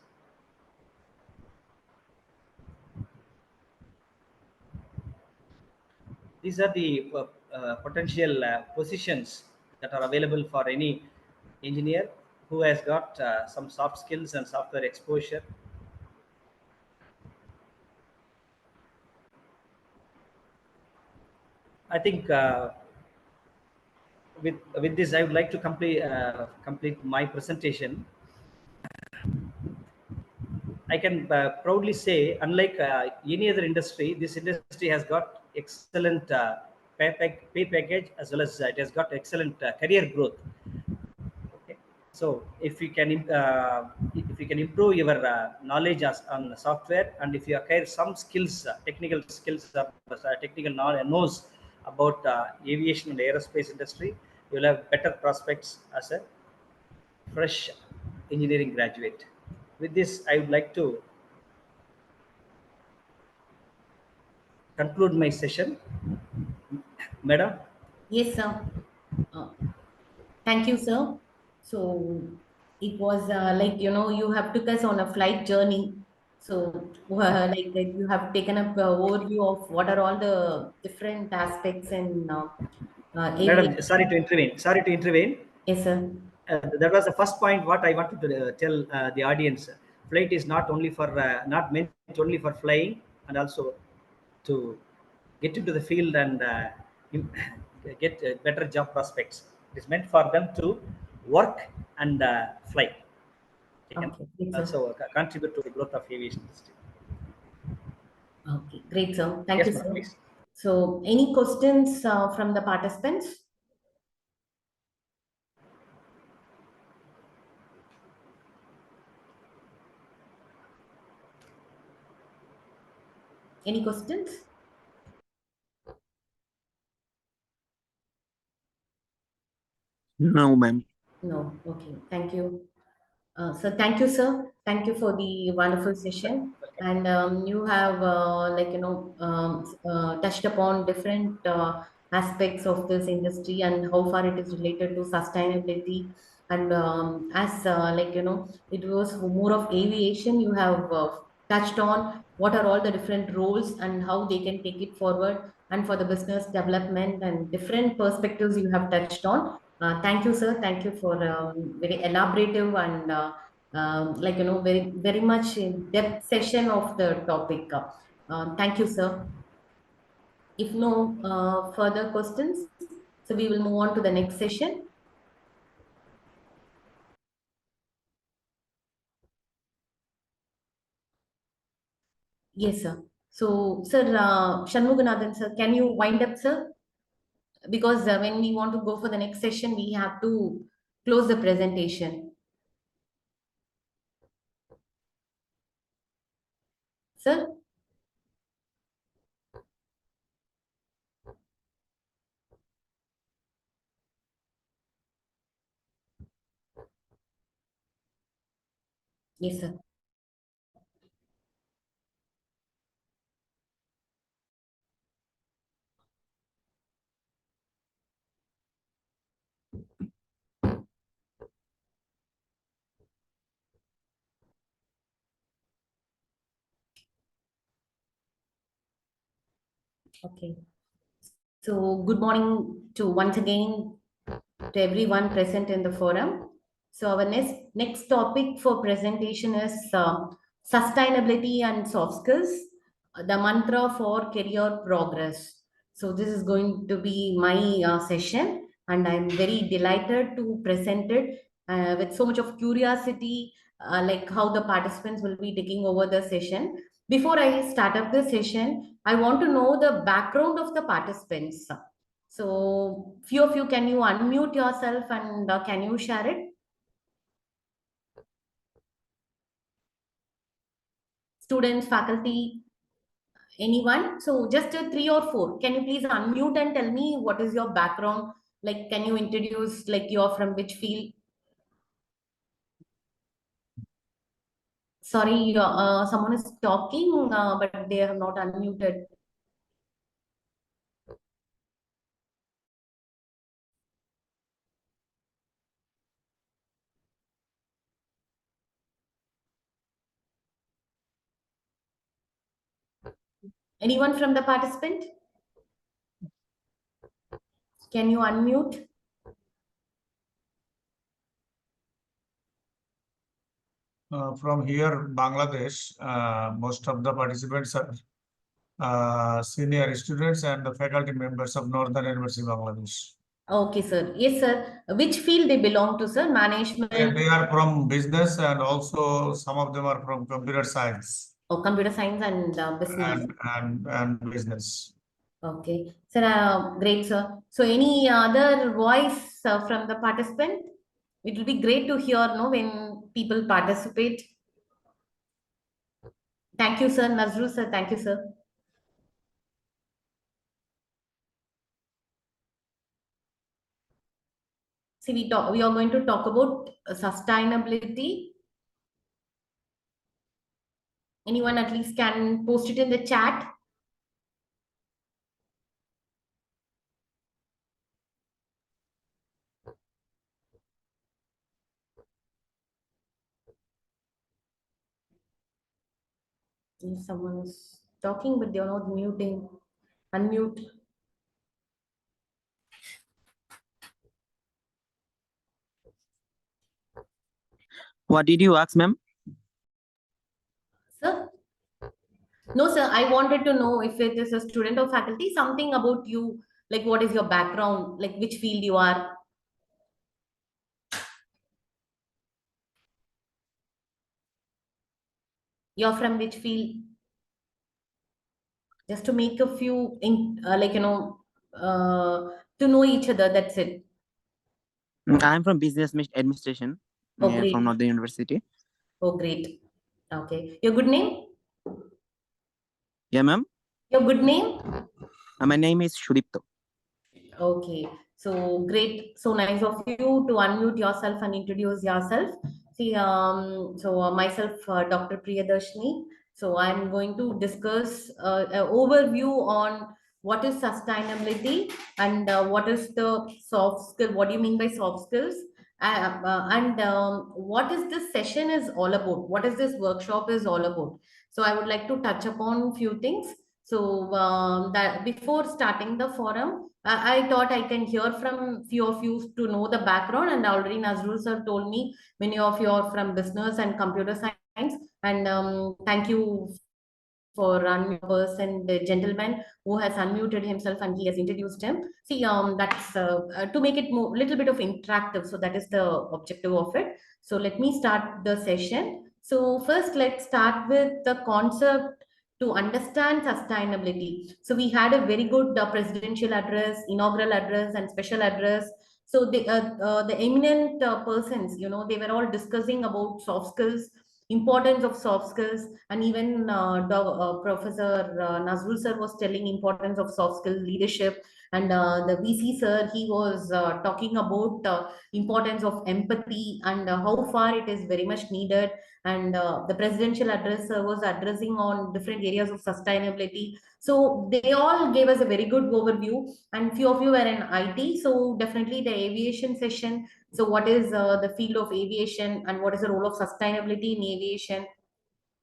These are the potential positions that are available for any engineer who has got some soft skills and software exposure. I think with this, I would like to complete my presentation. I can proudly say, unlike any other industry, this industry has got excellent pay package, as well as it has got excellent career growth. Okay. So if you can improve your knowledge on the software, and if you acquire some skills, technical skills, technical knowledge knows about aviation and aerospace industry, you will have better prospects as a fresh engineering graduate. With this, I would like to conclude my session. Madam, Yes, sir. Uh, Thank you, sir. So it was you have took us on a flight journey. So you have taken up overview of what are all the different aspects in Madam, sorry aviation. to intervene. Sorry to intervene. Yes, sir. That was the first point. What I wanted to tell the audience: flight is not only for not meant only for flying, and also to get into the field and get better job prospects. It is meant for them to work and fly. They can Okay, great, sir. also contribute to the growth of aviation industry. Okay, great, sir. Thank you, Yes, madam, sir. please. So any questions from the participants? Any questions? No, ma'am. No. Okay. Thank you. So thank you, sir. Thank you for the wonderful session. And you have touched upon different aspects of this industry and how far it is related to sustainability. And as it was more of aviation. You have touched on what are all the different roles and how they can take it forward, and for the business development and different perspectives you have touched on. Thank you, sir. Thank you for very elaborative and very very much in depth session of the topic. Thank you, sir. If no further questions, so we will move on to the next session. Yes, sir. So, sir, Shanmuganathan, sir, can you wind up, sir? Because when we want to go for the next session, we have to close the presentation. Sir? Yes, sir. Okay. So, good morning to once again to everyone present in the forum. So our next topic for presentation is sustainability and soft skills, the mantra for career progress. So this is going to be my session, and I'm very delighted to present it with so much of curiosity, like how the participants will be taking over the session. Before I start up the session, I want to know the background of the participants. So, few of you, can you unmute yourself and can you share it? Students, faculty, anyone? So, just three or four. Can you please unmute and tell me what is your background? Like, can you introduce, like, you're from which field? Sorry, someone is talking, but they have not unmuted. Anyone from the participant? Can you unmute? From here, Bangladesh, most of the participants are senior students and the faculty members of Northern University, Bangladesh. Okay, sir. Yes, sir. Which field they belong to, sir? Management. They are from business and also some of them are from computer science. Oh, computer science and business. And business. Okay, sir. Great, sir. So, any other voice from the participant? It will be great to hear, no, when people participate. Thank you, sir. Nazrul, sir. Thank you, sir. See, we are going to talk about sustainability. Anyone at least can post it in the chat. Someone is talking, but they are not muting. Unmute. What did you ask, ma'am? Sir? No, sir. I wanted to know if it is a student or faculty, something about you, like what is your background, like which field you are. You're from which field? Just to make a few, to know each other. That's it. I'm from business administration Oh, great. from Northern University. Oh, great. Okay. Your good name? Yeah, ma'am. Your good name? My name is Shudipto. Okay. So great. So nice of you to unmute yourself and introduce yourself. See, myself, Dr. Priyadarshini. So I'm going to discuss an overview on what is sustainability and what is the soft skill. What do you mean by soft skills? And what is this session is all about? What is this workshop is all about? So I would like to touch upon few things. So that before starting the forum, I thought I can hear from few of you to know the background, and already Nazrul sir told me many of you are from business and computer science, and thank you for unmuting and the gentleman who has unmuted himself and he has introduced him. See, that's to make it more little bit of interactive. So that is the objective of it. So let me start the session. So first, let's start with the concept to understand sustainability. So we had a very good presidential address, inaugural address, and special address. So the eminent persons, they were all discussing about soft skills, importance of soft skills, and even Professor Nazrul sir was telling importance of soft skill leadership, and the VC sir, he was talking about importance of empathy and how far it is very much needed, and the presidential address was addressing on different areas of sustainability. So they all gave us a very good overview, and few of you were in IT, so definitely the aviation session. So what is the field of aviation and what is the role of sustainability in aviation,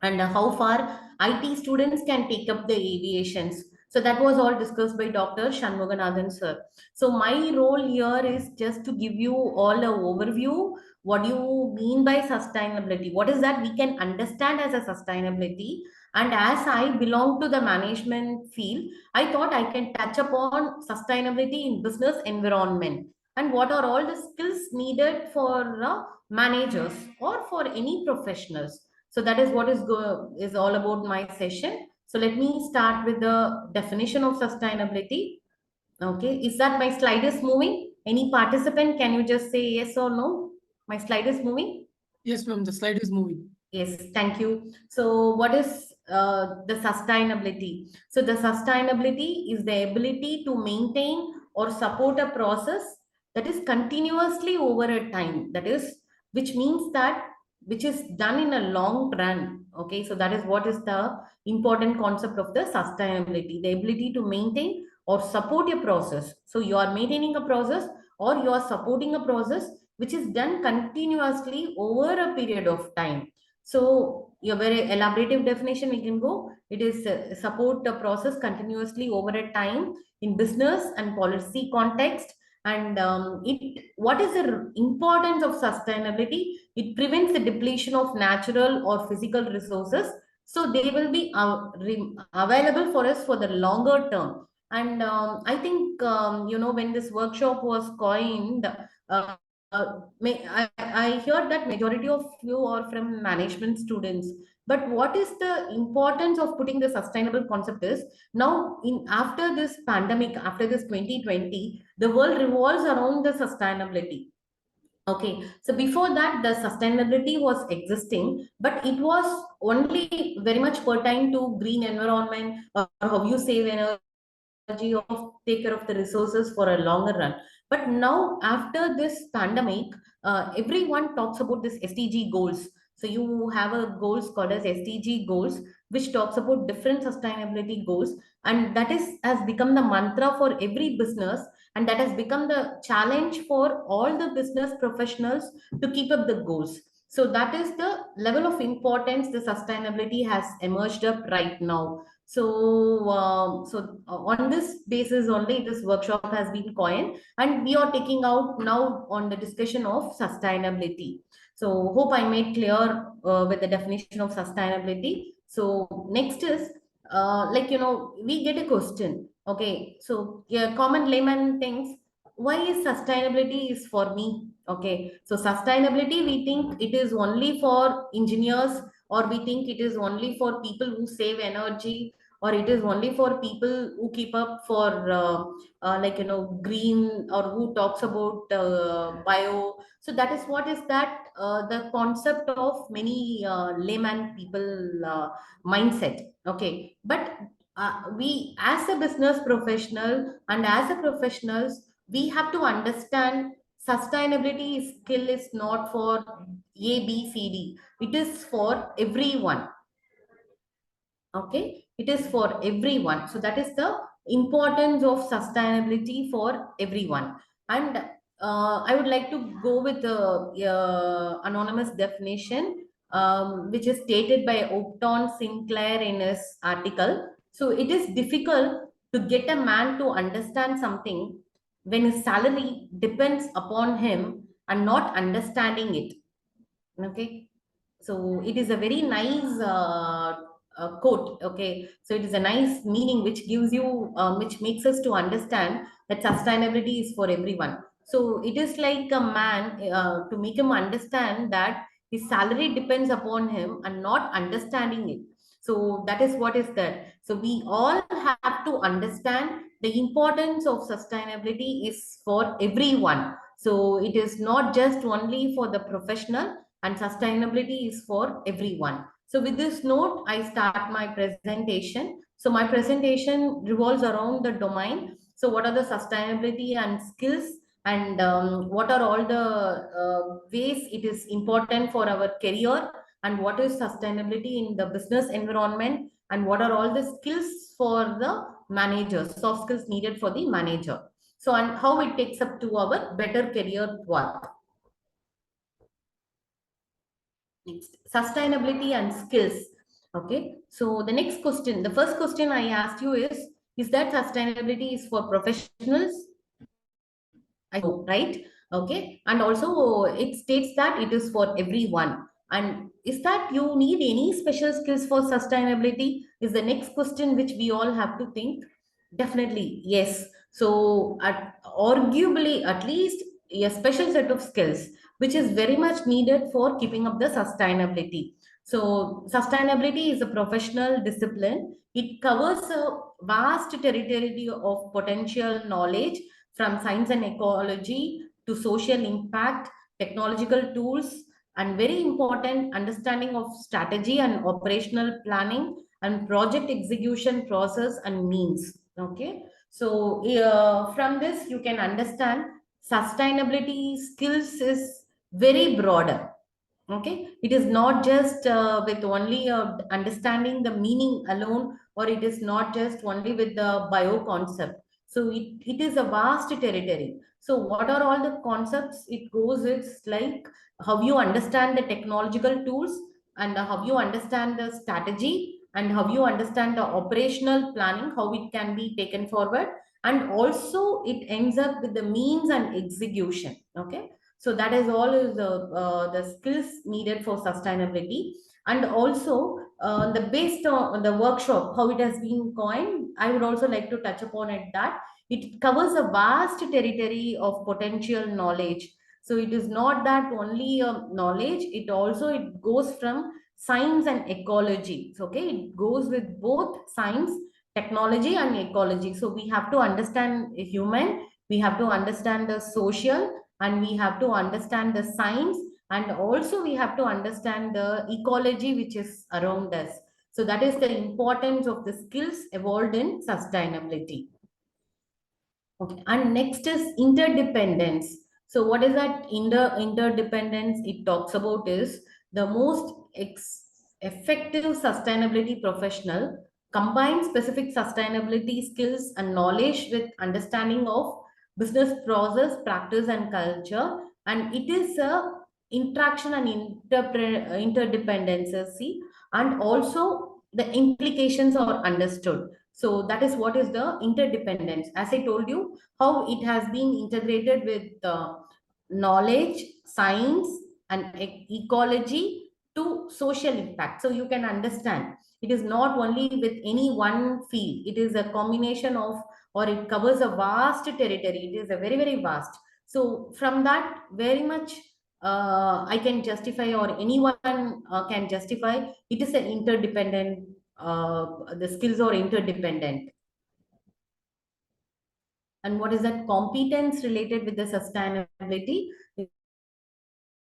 and how far IT students can take up the aviations. So that was all discussed by Dr. Shanmuganathan sir. So my role here is just to give you all an overview. What do you mean by sustainability? What is that we can understand as a sustainability? And as I belong to the management field, I thought I can touch upon sustainability in business environment and what are all the skills needed for managers or for any professionals. So that is what is all about my session. So let me start with the definition of sustainability. Okay, is that my slide is moving? Any participant, can you just say yes or no? My slide is moving? Yes, ma'am. The slide is moving. Yes, thank you. So what is the sustainability? So the sustainability is the ability to maintain or support a process that is continuously over a time. That is, which means that which is done in a long run. Okay, so that is what is the important concept of the sustainability, the ability to maintain or support a process. So you are maintaining a process or you are supporting a process which is done continuously over a period of time. So your very elaborative definition we can go. It is support the process continuously over a time in business and policy context. And what is the importance of sustainability? It prevents the depletion of natural or physical resources. So they will be available for us for the longer term. And I think, when this workshop was coined, I heard that majority of you are from management students. But what is the importance of putting the sustainable concept is, now in after this pandemic, after this 2020, the world revolves around the sustainability. Okay, so before that, the sustainability was existing, but it was only very much pertain to green environment, or how you save energy, of take care of the resources for a longer run. But now, after this pandemic, everyone talks about this SDG goals. So you have a goals called as SDG goals, which talks about different sustainability goals, and that is has become the mantra for every business, and that has become the challenge for all the business professionals to keep up the goals. So that is the level of importance the sustainability has emerged up right now. So on this basis only, this workshop has been coined, and we are taking out now on the discussion of sustainability. So hope I made clear with the definition of sustainability. So next is, we get a question. Okay, so yeah, common layman thinks, why is sustainability is for me? Okay, so sustainability, we think it is only for engineers, or we think it is only for people who save energy, or it is only for people who keep up for green, or who talks about bio. So that is what is that the concept of many layman people mindset. Okay, but we as a business professional and as a professionals, we have to understand sustainability skill is not for A, B, C, D. It is for everyone. Okay, it is for everyone. So that is the importance of sustainability for everyone. And I would like to go with the anonymous definition, which is stated by Upton Sinclair in his article. So it is difficult to get a man to understand something when his salary depends upon him and not understanding it. Okay, so it is a very nice quote. Okay, so it is a nice meaning which gives you which makes us to understand that sustainability is for everyone. So it is like a man, to make him understand that his salary depends upon him and not understanding it. So that is what is that. So we all have to understand the importance of sustainability is for everyone. So it is not just only for the professional, and sustainability is for everyone. So with this note, I start my presentation. So my presentation revolves around the domain. So what are the sustainability and skills, and what are all the ways it is important for our career, and what is sustainability in the business environment, and what are all the skills for the manager, soft skills needed for the manager. So, and how it takes up to our better career path. Next, sustainability and skills. Okay, so the next question, the first question I asked you is that sustainability is for professionals? I hope, right? Okay, and also it states that it is for everyone. And is that you need any special skills for sustainability? Is the next question which we all have to think. Definitely, yes. So, arguably, at least a special set of skills, which is very much needed for keeping up the sustainability. So, sustainability is a professional discipline. It covers a vast territory of potential knowledge, from science and ecology to social impact, technological tools, and very important understanding of strategy and operational planning and project execution process and means. Okay, so from this you can understand sustainability skills is very broader. Okay, it is not just with only understanding the meaning alone, or it is not just only with the bio concept. So it is a vast territory. So what are all the concepts it goes, it's like how you understand the technological tools, and how you understand the strategy, and how you understand the operational planning, how it can be taken forward, and also it ends up with the means and execution. Okay, so that is all is the skills needed for sustainability. And also the based on the workshop, how it has been coined, I would also like to touch upon it that it covers a vast territory of potential knowledge. So it is not that only knowledge, it goes from science and ecology. So, okay, it goes with both science, technology, and ecology. So we have to understand a human, we have to understand the social, and we have to understand the science, and also we have to understand the ecology which is around us. So that is the importance of the skills evolved in sustainability. Okay, and next is interdependence. So what is that interdependence it talks about is the most effective sustainability professional combines specific sustainability skills and knowledge with understanding of business process, practice, and culture. And it is a interaction and interdependency, and also the implications are understood. So that is what is the interdependence. As I told you, how it has been integrated with knowledge, science, and ecology to social impact. So you can understand it is not only with any one field, it is a combination of, or it covers a vast territory. It is a very, very vast. So from that, very much I can justify, or anyone can justify, it is an interdependent, the skills are interdependent. And what is that competence related with the sustainability?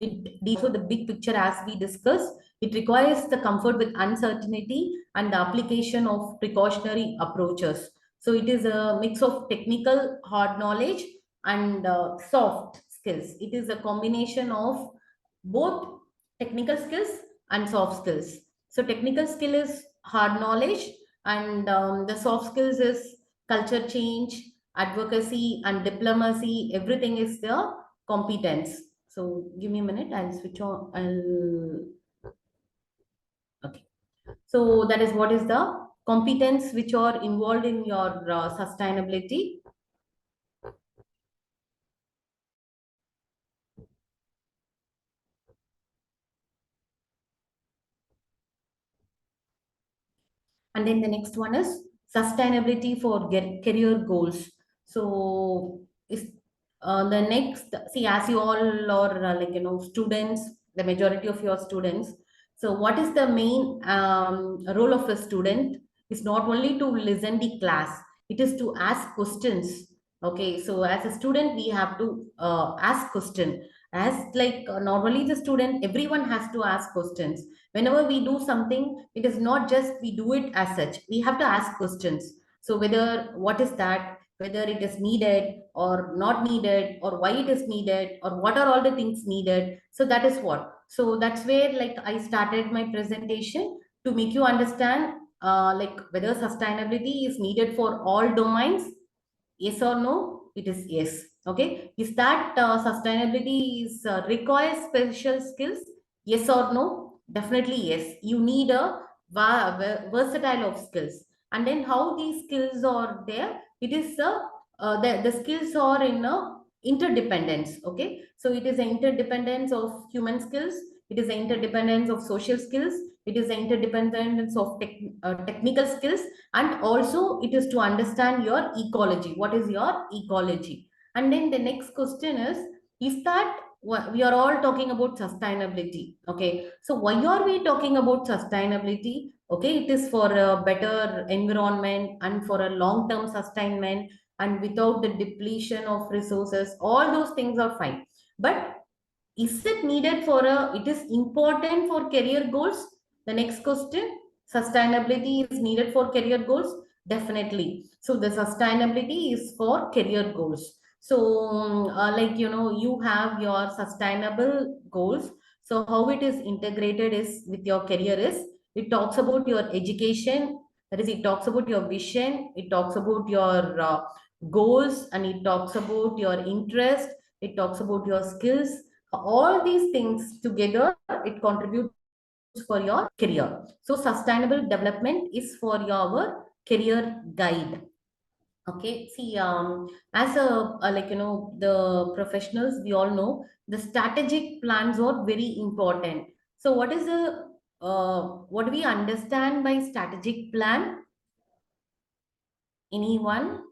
So the big picture, as we discussed, it requires the comfort with uncertainty and the application of precautionary approaches. So it is a mix of technical hard knowledge and soft skills. It is a combination of both technical skills and soft skills. So technical skill is hard knowledge, and the soft skills is culture change, advocacy, and diplomacy. Everything is the competence. So give me a minute, I'll switch on. Okay. So that is what is the competence which are involved in your sustainability. And then the next one is sustainability for career goals. So is the next, see, as you all are students, the majority of your students. So what is the main role of a student? Is not only to listen the class, it is to ask questions. Okay, so as a student, we have to ask question. As like not only the student, everyone has to ask questions. Whenever we do something, it is not just we do it as such, we have to ask questions. So whether what is that, whether it is needed or not needed, or why it is needed, or what are all the things needed. So that is what, so that's where like I started my presentation to make you understand like whether sustainability is needed for all domains. Yes or no? It is yes. Okay. Is that sustainability is requires special skills? Yes or no? Definitely yes. You need a versatile of skills. And then how these skills are there? It is the skills are in a interdependence. Okay. So it is an interdependence of human skills. It is an interdependence of social skills. It is an interdependence of technical skills, and also it is to understand your ecology. What is your ecology? And then the next question is that we are all talking about sustainability. Okay, so why are we talking about sustainability? Okay, it is for a better environment and for a long term sustainment, and without the depletion of resources. All those things are fine, but is it needed for a, it is important for career goals? The next question, sustainability is needed for career goals? Definitely. So the sustainability is for career goals. So like you have your sustainable goals. So how it is integrated is with your career is, it talks about your education, that is it talks about your vision, it talks about your goals, and it talks about your interest, it talks about your skills. All these things together, it contributes for your career. So sustainable development is for your career guide. Okay, see, as a like the professionals, we all know the strategic plans are very important. So what is the what do we understand by strategic plan? Anyone?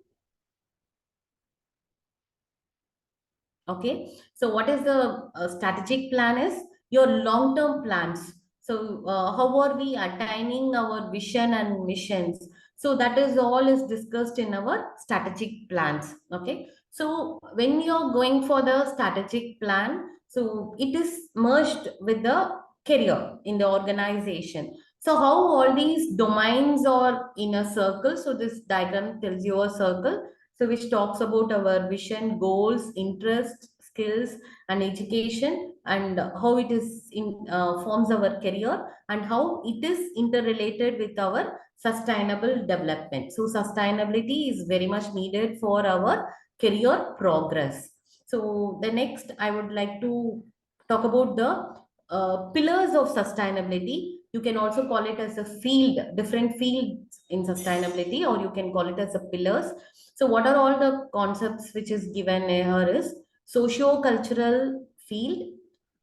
Okay, so what is the strategic plan is your long-term plans. So how are we attaining our vision and missions? So that is all is discussed in our strategic plans. Okay, so when you're going for the strategic plan, so it is merged with the career in the organization. So how all these domains are in a circle. So this diagram tells you a circle, so which talks about our vision, goals, interests, skills, and education, and how it is in forms our career, and how it is interrelated with our sustainable development. So sustainability is very much needed for our career progress. So the next I would like to talk about the pillars of sustainability. You can also call it as a field, different fields in sustainability, or you can call it as a pillars. So what are all the concepts which is given here is socio-cultural field,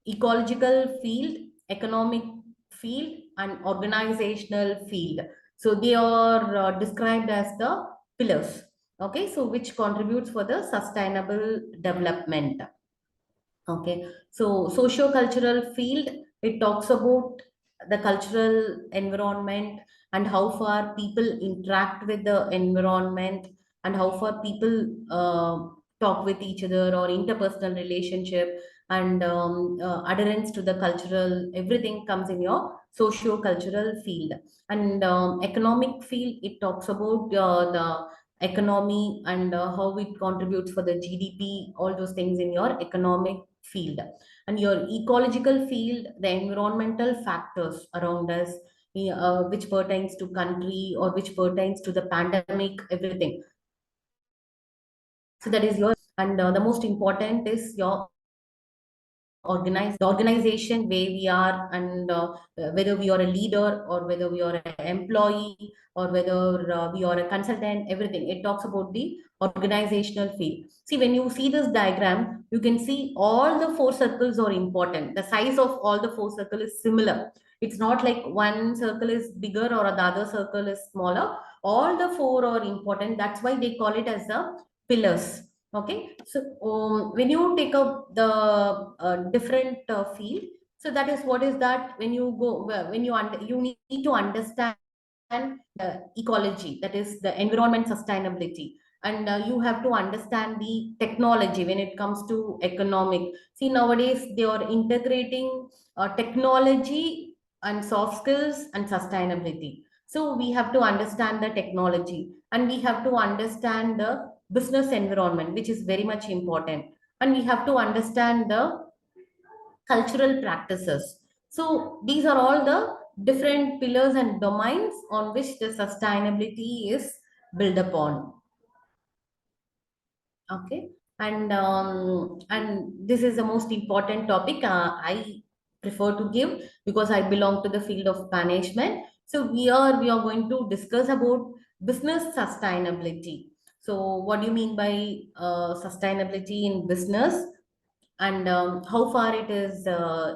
ecological field, economic field, and organizational field. So they are described as the pillars. Okay, so which contributes for the sustainable development. Okay, so socio-cultural field, it talks about the cultural environment and how far people interact with the environment, and how far people talk with each other, or interpersonal relationship, and adherence to the cultural, everything comes in your socio-cultural field. And economic field, it talks about the economy, and how it contributes for the GDP, all those things in your economic field. And your ecological field, the environmental factors around us, which pertains to country, or which pertains to the pandemic, everything. So that is your, and the most important is your the organization where we are, and whether we are a leader, or whether we are an employee, or whether we are a consultant, everything it talks about the organizational field. See, when you see this diagram, you can see all the four circles are important. The size of all the four circles is similar. It's not like one circle is bigger or the other circle is smaller. All the four are important. That's why they call it as the pillars. Okay, so when you take up the different field, so that is what is that when you go, when you need to understand ecology, that is the environment sustainability, and you have to understand the technology when it comes to economic. See, nowadays they are integrating technology and soft skills and sustainability. So we have to understand the technology, and we have to understand the business environment, which is very much important, and we have to understand the cultural practices. So these are all the different pillars and domains on which the sustainability is built upon. Okay, and this is the most important topic I prefer to give, because I belong to the field of management. So we are going to discuss about business sustainability. So what do you mean by sustainability in business, and how far it is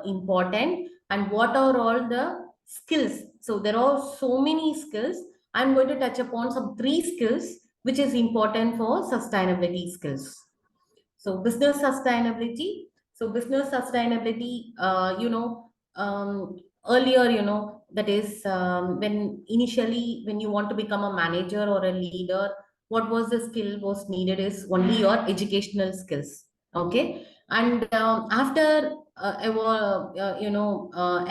important, and what are all the skills? So there are so many skills. I'm going to touch upon some three skills which is important for sustainability skills. So business sustainability. So business sustainability, earlier, that is when initially when you want to become a manager or a leader, what was the skill was needed is only your educational skills. Okay, and after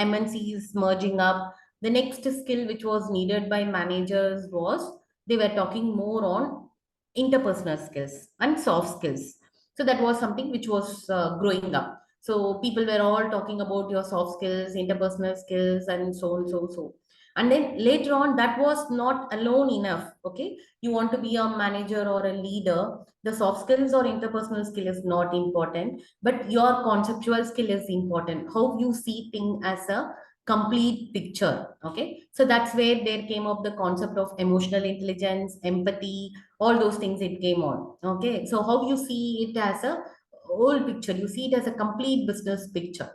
MNCs merging up, the next skill which was needed by managers was they were talking more on interpersonal skills and soft skills. So that was something which was growing up. So people were all talking about your soft skills, interpersonal skills, and so on, so. And then later on, that was not alone enough. Okay, you want to be a manager or a leader, the soft skills or interpersonal skill is not important, but your conceptual skill is important. How you see thing as a complete picture. Okay, so that's where there came up the concept of emotional intelligence, empathy, all those things it came on. Okay, so how you see it as a whole picture, you see it as a complete business picture.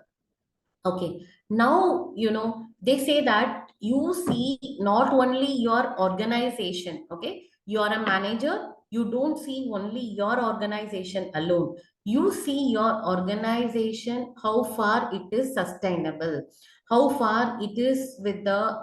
Okay, now they say that you see not only your organization, okay? You are a manager, you don't see only your organization alone. You see your organization, how far it is sustainable, how far it is with the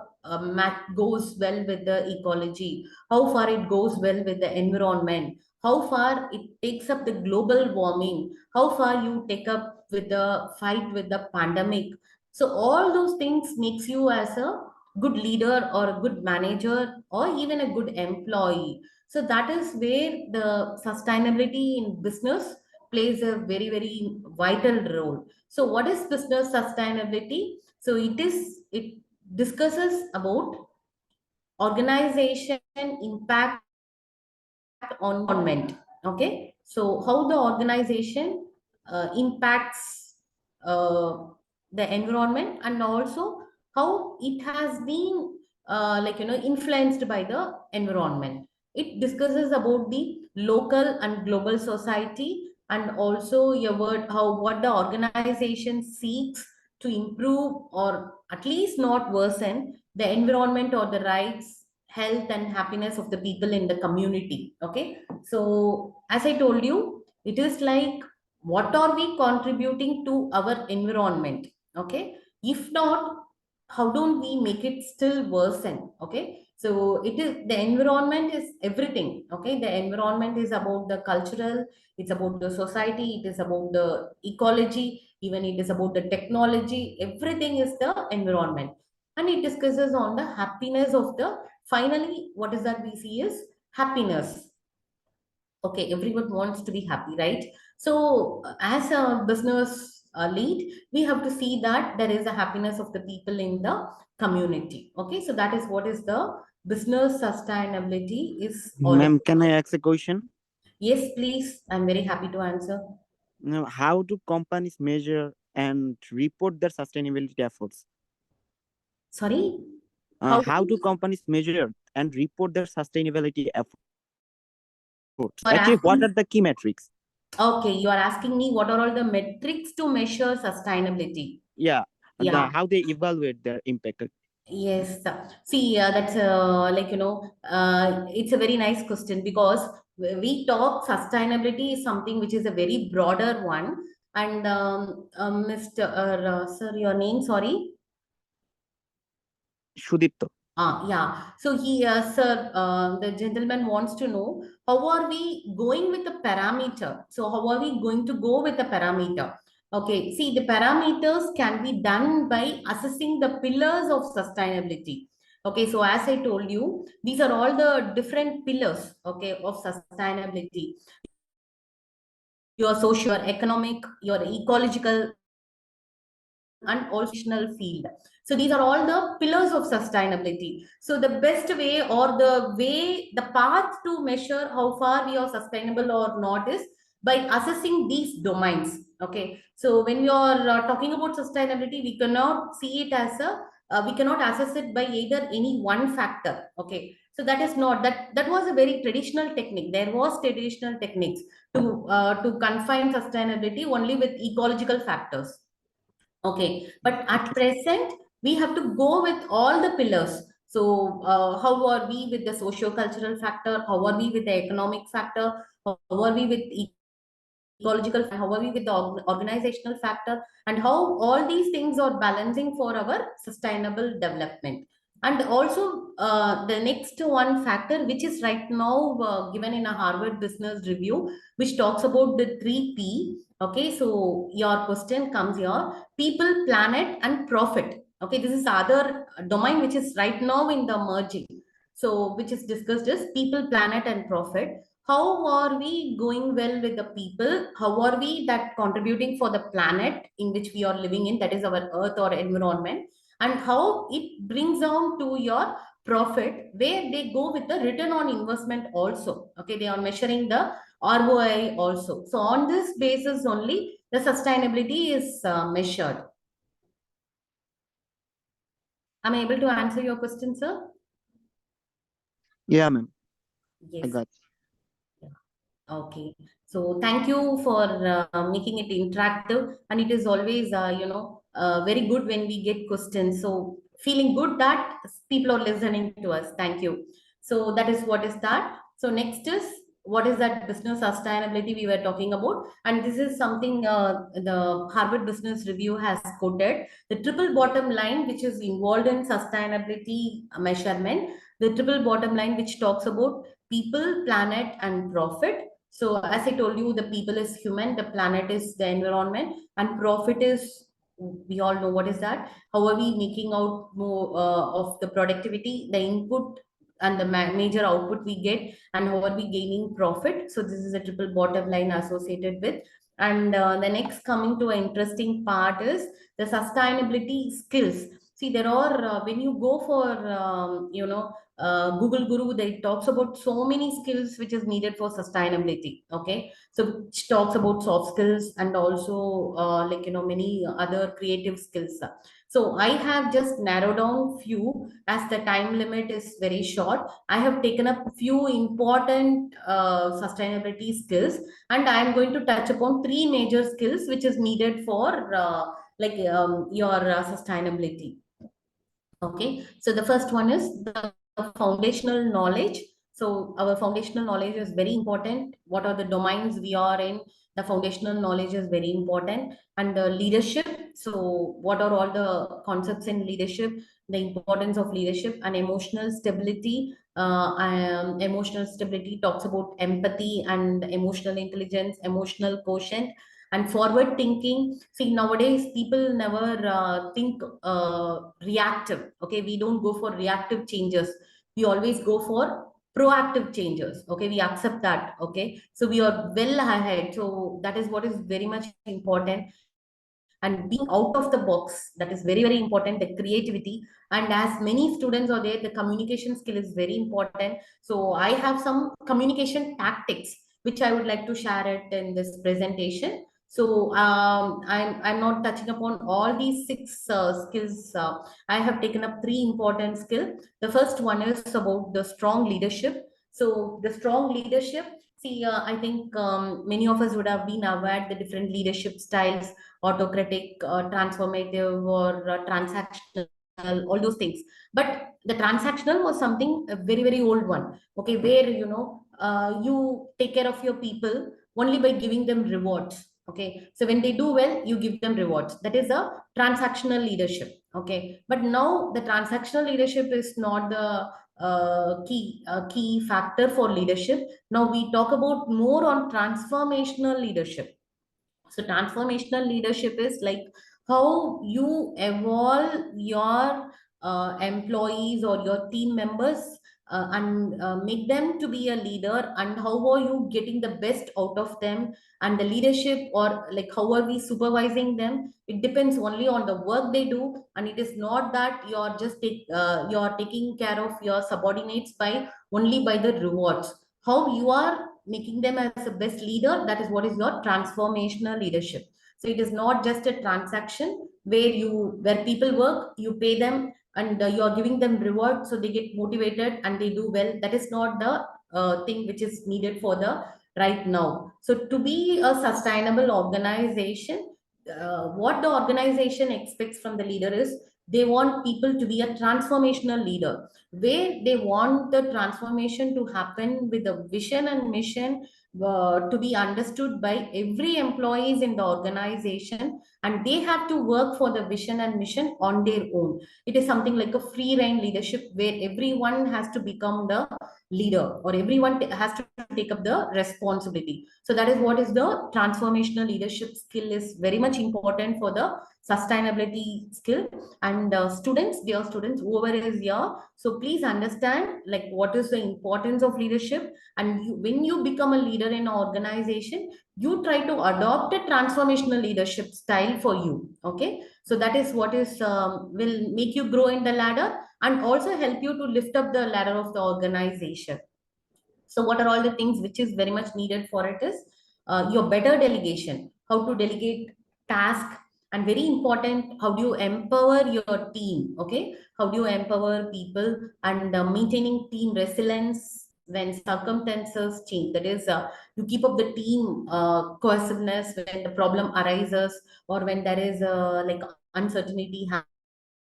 goes well with the ecology, how far it goes well with the environment, how far it takes up the global warming, how far you take up with the fight with the pandemic. So all those things makes you as a good leader or a good manager or even a good employee. So that is where the sustainability in business plays a very, very vital role. So what is business sustainability? So it discusses about organization impact on environment. Okay, so how the organization impacts uh, the environment, and also how it has been influenced by the environment. It discusses about the local and global society, and also your word how what the organization seeks to improve or at least not worsen the environment or the rights, health and happiness of the people in the community. Okay, so as I told you, it is like what are we contributing to our environment? Okay, if not, how don't we make it still worsen? Okay, so it is the environment is everything. Okay, the environment is about the cultural, it's about the society, it is about the ecology, even it is about the technology. Everything is the environment, and it discusses on the happiness of the, finally what is that we see is happiness. Okay, everyone wants to be happy, right? So as a business lead, we have to see that there is a happiness of the people in the community. Okay, so that is what is the business sustainability is all Ma'am, about. can I ask a question? Yes, please, I'm very happy to answer. Now, how do companies measure and report their sustainability efforts? Sorry, how How do companies measure and report their sustainability efforts? you are Actually, what asking? are the key metrics? Okay, you are asking me what are all the metrics to measure sustainability? Yeah, Yeah. how they evaluate their impact. Yes, see, that's it's a very nice question, because we talk sustainability is something which is a very broader one. And Mr. Sir, your name, sorry. Shudipto. Yeah. So sir, the gentleman wants to know how are we going with the parameter? So how are we going to go with the parameter? Okay. See, the parameters can be done by assessing the pillars of sustainability. Okay. So as I told you, these are all the different pillars, okay, of sustainability. Your social, your economic, your ecological, and also field. So these are all the pillars of sustainability. So the best way, or the path to measure how far we are sustainable or not is by assessing these domains. Okay, so when we are talking about sustainability, we cannot see it as a we cannot assess it by either any one factor. Okay, so that is not that was a very traditional technique. There was traditional techniques to confine sustainability only with ecological factors. Okay, but at present, we have to go with all the pillars. So, how are we with the socio-cultural factor? How are we with the economic factor? How are we with ecological? How are we with the organizational factor? And how all these things are balancing for our sustainable development. And also, the next one factor, which is right now given in a Harvard Business Review, which talks about the 3P. Okay, so your question comes here: people, planet, and profit. Okay, this is other domain which is right now in the merging. So, which is discussed as people, planet, and profit. How are we going well with the people? How are we that contributing for the planet in which we are living in, that is our earth or environment? And how it brings down to your profit, where they go with the return on investment also. Okay, they are measuring the ROI also. So on this basis only, the sustainability is measured. Am I able to answer your question, sir? Yeah, ma'am. Yes. I got. Okay. So thank you for making it interactive, and it is always very good when we get questions. So feeling good that people are listening to us. Thank you. So that is what is that. So next is, what is that business sustainability we were talking about? And this is something the Harvard Business Review has quoted. The triple bottom line, which is involved in sustainability measurement, the triple bottom line, which talks about people, planet, and profit. So as I told you, the people is human, the planet is the environment, and profit is, we all know what is that. How are we making out more of the productivity, the input and the major output we get, and how are we gaining profit? So this is a triple bottom line associated with. And the next coming to an interesting part is the sustainability skills. See, there are when you go for Google Guru, they talks about so many skills which is needed for sustainability. Okay, so which talks about soft skills and also many other creative skills. So I have just narrowed down few, as the time limit is very short. I have taken up few important sustainability skills, and I am going to touch upon three major skills which is needed for your sustainability. Okay, so the first one is the foundational knowledge. So our foundational knowledge is very important. What are the domains we are in? The foundational knowledge is very important. And the leadership. So what are all the concepts in leadership? The importance of leadership and emotional stability. Emotional stability talks about empathy and emotional intelligence, emotional quotient, and forward thinking. See, nowadays people never think reactive. Okay, we don't go for reactive changes, we always go for proactive changes. Okay, we accept that. Okay, so we are well ahead. So that is what is very much important. And being out of the box, that is very, very important. The creativity, and as many students are there, the communication skill is very important. So I have some communication tactics which I would like to share it in this presentation. So I'm not touching upon all these six skills. I have taken up three important skills. The first one is about the strong leadership. So the strong leadership. See, I think many of us would have been aware the different leadership styles: autocratic, transformative, or transactional, all those things. But the transactional was something a very, very old one. Okay, where you take care of your people only by giving them rewards. Okay, so when they do well, you give them rewards. That is a transactional leadership. Okay, but now the transactional leadership is not the key factor for leadership. Now we talk about more on transformational leadership. So transformational leadership is like how you evolve your employees or your team members and make them to be a leader, and how are you getting the best out of them, and the leadership, or like how are we supervising them. It depends only on the work they do, and it is not that you're taking care of your subordinates by only by the rewards. How you are making them as a best leader, that is what is your transformational leadership. So it is not just a transaction where people work, you pay them, and you are giving them reward so they get motivated and they do well. That is not the thing which is needed for the right now. So to be a sustainable organization, what the organization expects from the leader is they want people to be a transformational leader, where they want the transformation to happen with a vision and mission to be understood by every employees in the organization, and they have to work for the vision and mission on their own. It is something like a free reign leadership, where everyone has to become the leader, or everyone has to take up the responsibility. So that is what is the transformational leadership skill is very much important for the sustainability skill. And students, dear students, whoever is here, so please understand like what is the importance of leadership. And when you become a leader in an organization, you try to adopt a transformational leadership style for you. Okay, so that is what is will make you grow in the ladder, and also help you to lift up the ladder of the organization. So what are all the things which is very much needed for it is your better delegation, how to delegate task, and very important, how do you empower your team? Okay, how do you empower people, and maintaining team resilience when circumstances change. That is, you keep up the team cohesiveness when the problem arises, or when there is like uncertainty happens.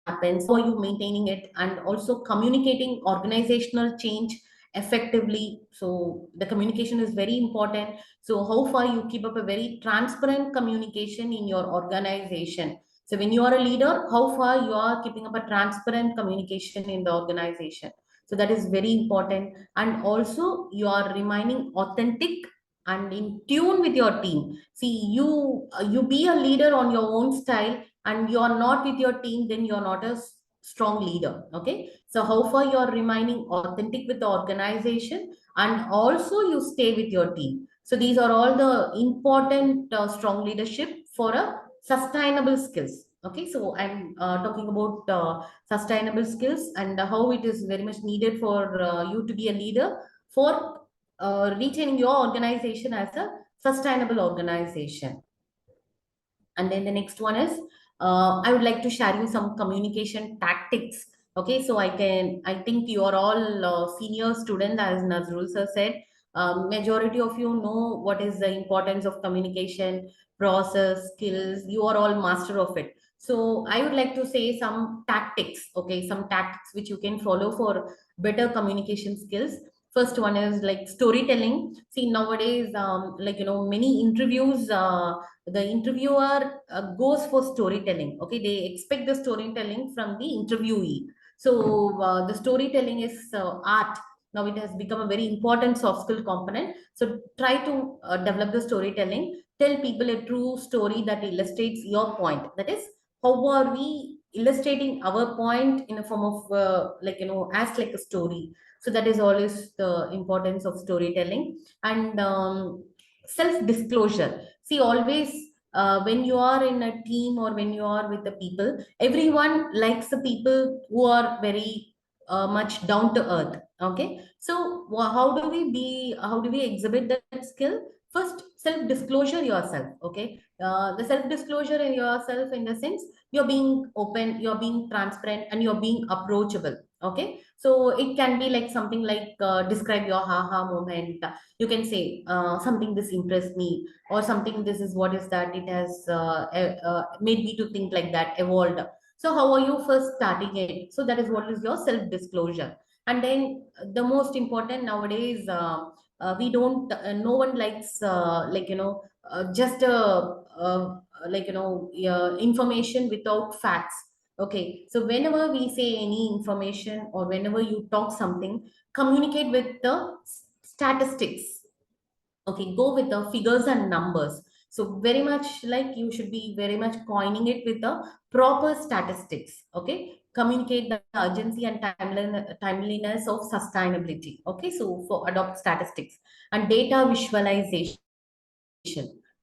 happens, how are you maintaining it, and also communicating organizational change effectively. So the communication is very important. So how far you keep up a very transparent communication in your organization. So when you are a leader, how far you are keeping up a transparent communication in the organization. So that is very important. And also you are remaining authentic and in tune with your team. See, you be a leader on your own style, and you are not with your team, then you are not a strong leader. Okay, so how far you are remaining authentic with the organization, and also you stay with your team. So these are all the important strong leadership for a sustainable skills. Okay, so I'm talking about sustainable skills and how it is very much needed for you to be a leader for retaining your organization as a sustainable organization. And then the next one is, I would like to share you some communication tactics. Okay, so I think you are all senior students, as Nazrul sir said. Majority of you know what is the importance of communication, process, skills. You are all master of it. So I would like to say some tactics, okay, some tactics which you can follow for better communication skills. First one is like storytelling. See, nowadays, like, many interviews, the interviewer goes for storytelling. Okay, they expect the storytelling from the interviewee. So the storytelling is art. Now it has become a very important soft skill component. So try to develop the storytelling. Tell people a true story that illustrates your point. That is, how are we illustrating our point in a form of as like a story. So that is always the importance of storytelling. And self disclosure. See, always when you are in a team or when you are with the people, everyone likes the people who are very much down to earth. Okay, so how do we exhibit that skill? First, self disclosure yourself. Okay, the self disclosure in yourself, in the sense you're being open, you're being transparent, and you're being approachable. Okay, so it can be like something like describe your haha moment. You can say something this impressed me, or something this is what is that it has made me to think like that, evolved. So how are you first starting it? So that is what is your self disclosure. And then the most important nowadays, we don't no one likes just information without facts. Okay, so whenever we say any information or whenever you talk something, communicate with the statistics. Okay, go with the figures and numbers. So very much like you should be very much coining it with the proper statistics. Okay, communicate the urgency and timeliness of sustainability. Okay, so for adopt statistics and data visualization.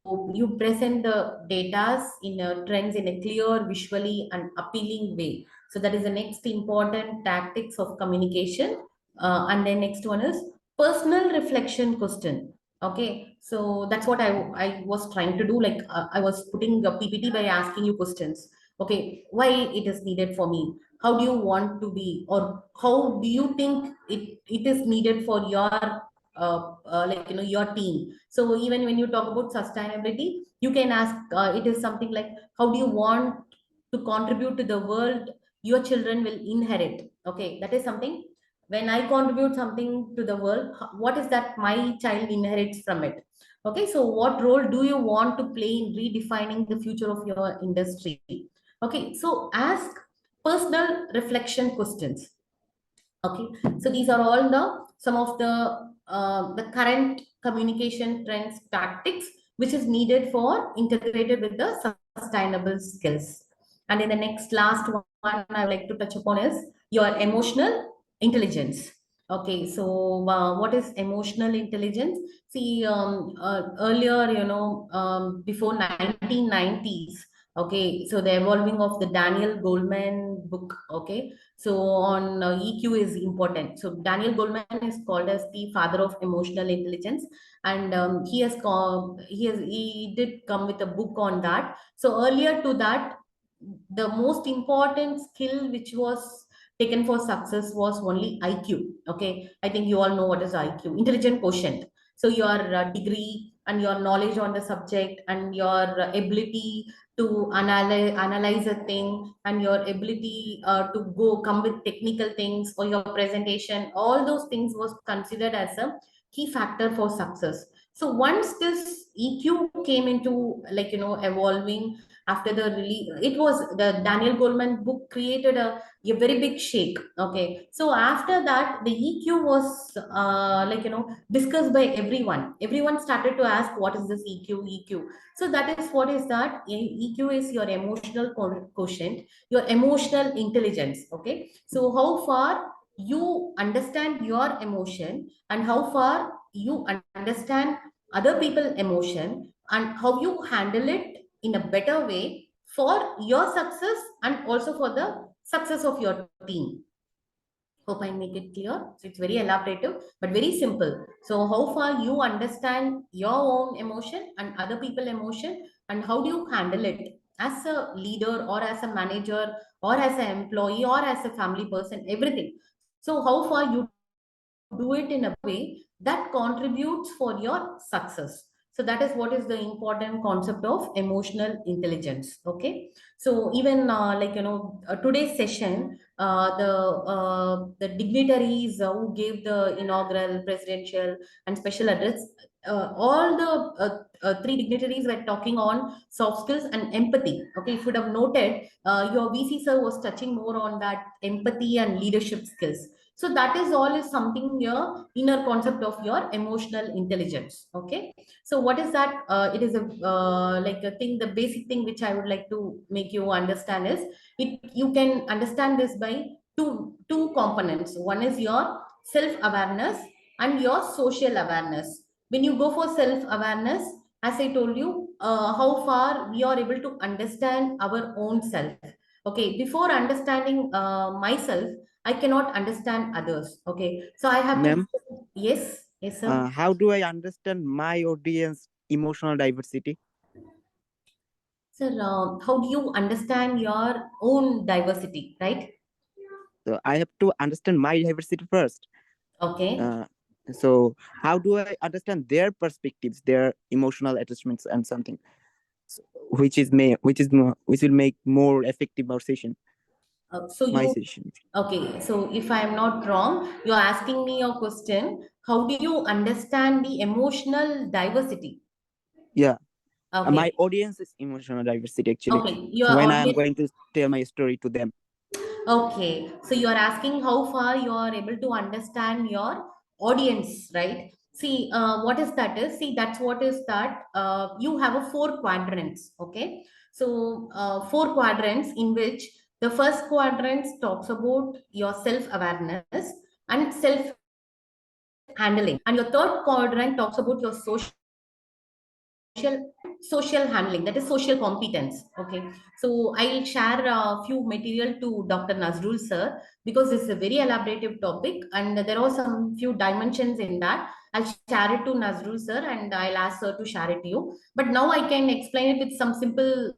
So you present the data in trends in a clear, visually and appealing way. So that is the next important tactics of communication. And then next one is personal reflection question. Okay, so that's what I was trying to do. Like I was putting a PPT by asking you questions. Okay, why it is needed for me? How do you want to be, or how do you think it is needed for your your team? So even when you talk about sustainability, you can ask, it is something like, how do you want to contribute to the world your children will inherit? Okay, that is something. When I contribute something to the world, what is that my child inherits from it? Okay, so what role do you want to play in redefining the future of your industry? Okay, so ask personal reflection questions. Okay, so these are all the some of the current communication trends tactics which is needed for integrated with the sustainable skills. And in the next last one I would like to touch upon is your emotional intelligence. Okay, so what is emotional intelligence? See, earlier, before 1990s, okay, so the evolving of the Daniel Goleman book, okay, so on EQ is important. So Daniel Goleman is called as the father of emotional intelligence, and he did come with a book on that. So earlier to that, the most important skill which was taken for success was only IQ. Okay, I think you all know what is IQ, intelligent quotient. So your degree and your knowledge on the subject and your ability to analyze a thing, and your ability to come with technical things, or your presentation, all those things was considered as a key factor for success. So once this EQ came into, like, evolving after the release, it was the Daniel Goleman book created a very big shake. Okay, so after that the EQ was discussed by everyone started to ask, what is this EQ? So that is, what is that? EQ is your emotional quotient, your emotional intelligence. Okay, so how far you understand your emotion, and how far you understand other people emotion, and how you handle it in a better way for your success and also for the success of your team. Hope I make it clear. So it's very elaborative, but very simple. So how far you understand your own emotion and other people emotion, and how do you handle it as a leader, or as a manager, or as an employee, or as a family person, everything. So how far you do it in a way that contributes for your success. So that is what is the important concept of emotional intelligence. Okay, so even today's session, the dignitaries who gave the inaugural, presidential, and special address, all the three dignitaries were talking on soft skills and empathy. Okay, if you would have noted, your VC sir was touching more on that empathy and leadership skills. So that is all is something your inner concept of your emotional intelligence. Okay, so what is that? It is a like a thing, the basic thing which I would like to make you understand is, it you can understand this by two components. One is your self awareness and your social awareness. When you go for self awareness, as I told you, how far we are able to understand our own self. Okay, before understanding myself, I cannot understand others. Okay, so I have to. Ma'am, Yes, yes, sir. how do I understand my audience emotional diversity? Sir, how do you understand your own diversity, right? So I have to understand my diversity first. Okay. So how do I understand their perspectives, their emotional attachments, and something, so, which will make more effective our session, So my you, session. okay, so if I am not wrong, you're asking me your question, how do you understand the emotional diversity? Yeah, my Okay, audience is emotional diversity actually. okay, your When I am audience. going to tell my story to them. Okay, so you are asking how far you are able to understand your audience, right? See, what is that is, see, that's what is that, you have a four quadrants, okay? So, four quadrants in which the first quadrant talks about your self-awareness and self-handling, and your third quadrant talks about your social handling, that is social competence. Okay, so I'll share a few material to Dr. Nazrul sir, because it's a very elaborative topic and there are some few dimensions in that. I'll share it to Nazrul sir and I'll ask sir to share it to you, but now I can explain it with some simple